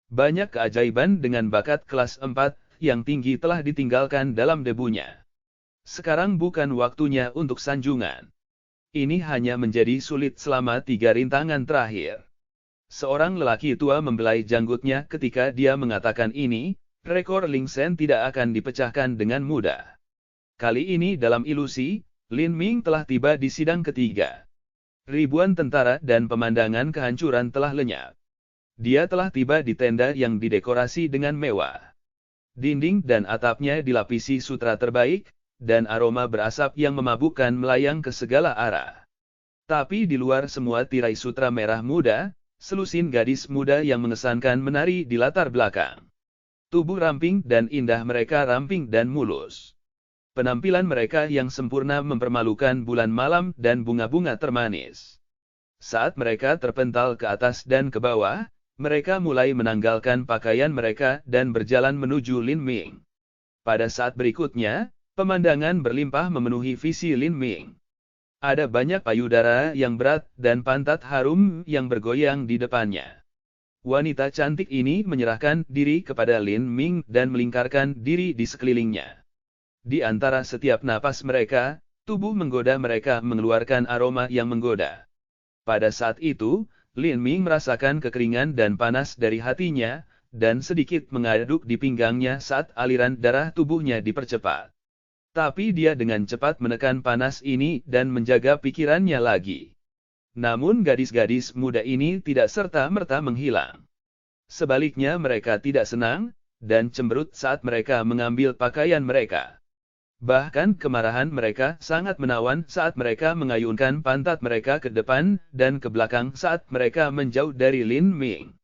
Banyak keajaiban dengan bakat kelas 4 yang tinggi telah ditinggalkan dalam debunya. Sekarang bukan waktunya untuk sanjungan. Ini hanya menjadi sulit selama 3 rintangan terakhir. Seorang lelaki tua membelai janggutnya ketika dia mengatakan ini. Rekor Ling Sen tidak akan dipecahkan dengan mudah. Kali ini dalam ilusi, Lin Ming telah tiba di sidang ketiga. Ribuan tentara dan pemandangan kehancuran telah lenyap. Dia telah tiba di tenda yang didekorasi dengan mewah. Dinding dan atapnya dilapisi sutra terbaik, dan aroma berasap yang memabukkan melayang ke segala arah. Tapi di luar semua tirai sutra merah muda, selusin gadis muda yang mengesankan menari di latar belakang. Tubuh ramping dan indah mereka ramping dan mulus. Penampilan mereka yang sempurna mempermalukan bulan malam dan bunga-bunga termanis. Saat mereka terpental ke atas dan ke bawah, mereka mulai menanggalkan pakaian mereka dan berjalan menuju Lin Ming. Pada saat berikutnya, pemandangan berlimpah memenuhi visi Lin Ming. Ada banyak payudara yang berat dan pantat harum yang bergoyang di depannya. Wanita cantik ini menyerahkan diri kepada Lin Ming dan melingkarkan diri di sekelilingnya. Di antara setiap napas mereka, tubuh menggoda mereka mengeluarkan aroma yang menggoda. Pada saat itu, Lin Ming merasakan kekeringan dan panas dari hatinya, dan sedikit mengaduk di pinggangnya saat aliran darah tubuhnya dipercepat. Tapi dia dengan cepat menekan panas ini dan menjaga pikirannya lagi. Namun gadis-gadis muda ini tidak serta-merta menghilang. Sebaliknya mereka tidak senang, dan cemberut saat mereka mengambil pakaian mereka. Bahkan kemarahan mereka sangat menawan saat mereka mengayunkan pantat mereka ke depan dan ke belakang saat mereka menjauh dari Lin Ming.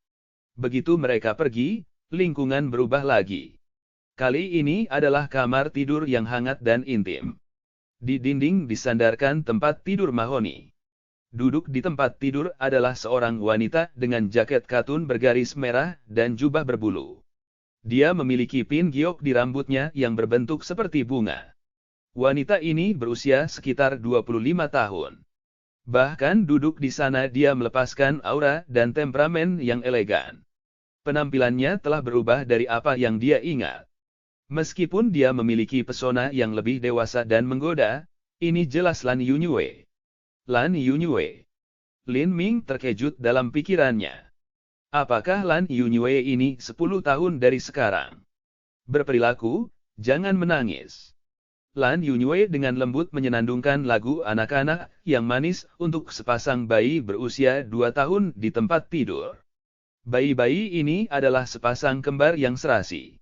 Begitu mereka pergi, lingkungan berubah lagi. Kali ini adalah kamar tidur yang hangat dan intim. Di dinding disandarkan tempat tidur mahoni. Duduk di tempat tidur adalah seorang wanita dengan jaket katun bergaris merah dan jubah berbulu. Dia memiliki pin giok di rambutnya yang berbentuk seperti bunga. Wanita ini berusia sekitar 25 tahun. Bahkan duduk di sana dia melepaskan aura dan temperamen yang elegan. Penampilannya telah berubah dari apa yang dia ingat. Meskipun dia memiliki pesona yang lebih dewasa dan menggoda, ini jelas Lan Yunyue. Lan Yunyue. Lin Ming terkejut dalam pikirannya. Apakah Lan Yunyue ini 10 tahun dari sekarang? Berperilaku, jangan menangis. Lan Yunyue dengan lembut menyenandungkan lagu anak-anak yang manis untuk sepasang bayi berusia 2 tahun di tempat tidur. Bayi-bayi ini adalah sepasang kembar yang serasi.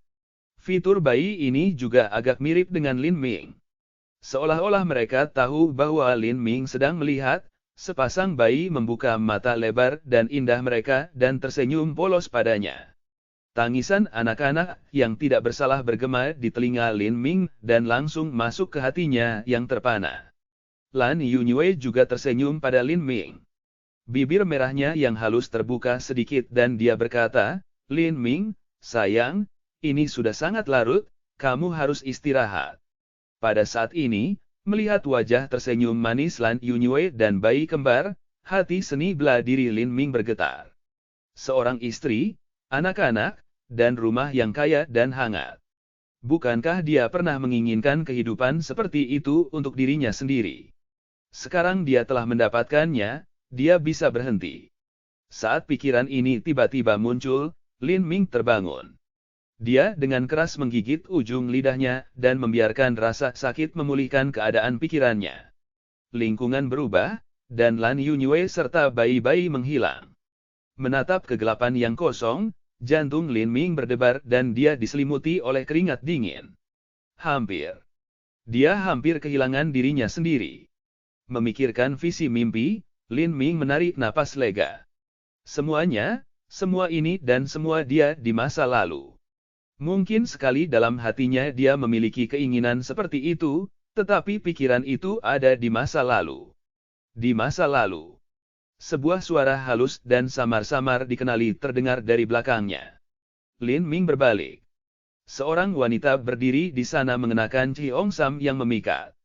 Fitur bayi ini juga agak mirip dengan Lin Ming. Seolah-olah mereka tahu bahwa Lin Ming sedang melihat, Sepasang bayi membuka mata lebar dan indah mereka dan tersenyum polos padanya. Tangisan anak-anak yang tidak bersalah bergema di telinga Lin Ming dan langsung masuk ke hatinya yang terpana. Lan Yunyue juga tersenyum pada Lin Ming. Bibir merahnya yang halus terbuka sedikit dan dia berkata, "Lin Ming, sayang, ini sudah sangat larut, kamu harus istirahat." Pada saat ini, melihat wajah tersenyum manis Lan Yunyue dan bayi kembar, hati seni bela diri Lin Ming bergetar. Seorang istri, anak-anak, dan rumah yang kaya dan hangat. Bukankah dia pernah menginginkan kehidupan seperti itu untuk dirinya sendiri? Sekarang dia telah mendapatkannya, dia bisa berhenti. Saat pikiran ini tiba-tiba muncul, Lin Ming terbangun. Dia dengan keras menggigit ujung lidahnya dan membiarkan rasa sakit memulihkan keadaan pikirannya. Lingkungan berubah, dan Lan Yunyue serta bayi-bayi menghilang. Menatap kegelapan yang kosong, jantung Lin Ming berdebar dan dia diselimuti oleh keringat dingin. Dia hampir kehilangan dirinya sendiri. Memikirkan visi mimpi, Lin Ming menarik napas lega. Semua ini dan semua dia di masa lalu. Mungkin sekali dalam hatinya dia memiliki keinginan seperti itu, tetapi pikiran itu ada di masa lalu. Di masa lalu. Sebuah suara halus dan samar-samar dikenali terdengar dari belakangnya. Lin Ming berbalik. Seorang wanita berdiri di sana mengenakan Cheongsam yang memikat.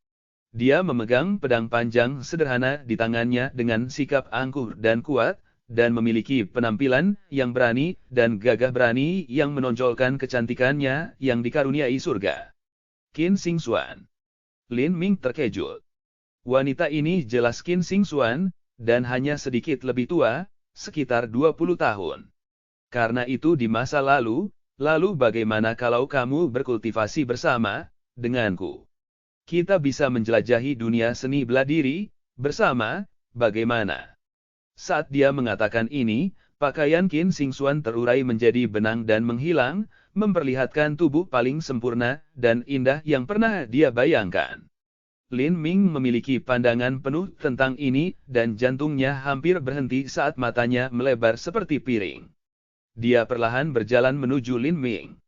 Dia memegang pedang panjang sederhana di tangannya dengan sikap angkuh dan kuat, dan memiliki penampilan yang berani dan gagah berani yang menonjolkan kecantikannya yang dikaruniai surga. Qin Xingxuan. Lin Ming terkejut. Wanita ini jelas Qin Xingxuan, dan hanya sedikit lebih tua, sekitar 20 tahun. Karena itu di masa lalu bagaimana kalau kamu berkultivasi bersama denganku? Kita bisa menjelajahi dunia seni bela diri bersama, bagaimana? Saat dia mengatakan ini, pakaian Qin Xingxuan terurai menjadi benang dan menghilang, memperlihatkan tubuh paling sempurna dan indah yang pernah dia bayangkan. Lin Ming memiliki pandangan penuh tentang ini, dan jantungnya hampir berhenti saat matanya melebar seperti piring. Dia perlahan berjalan menuju Lin Ming.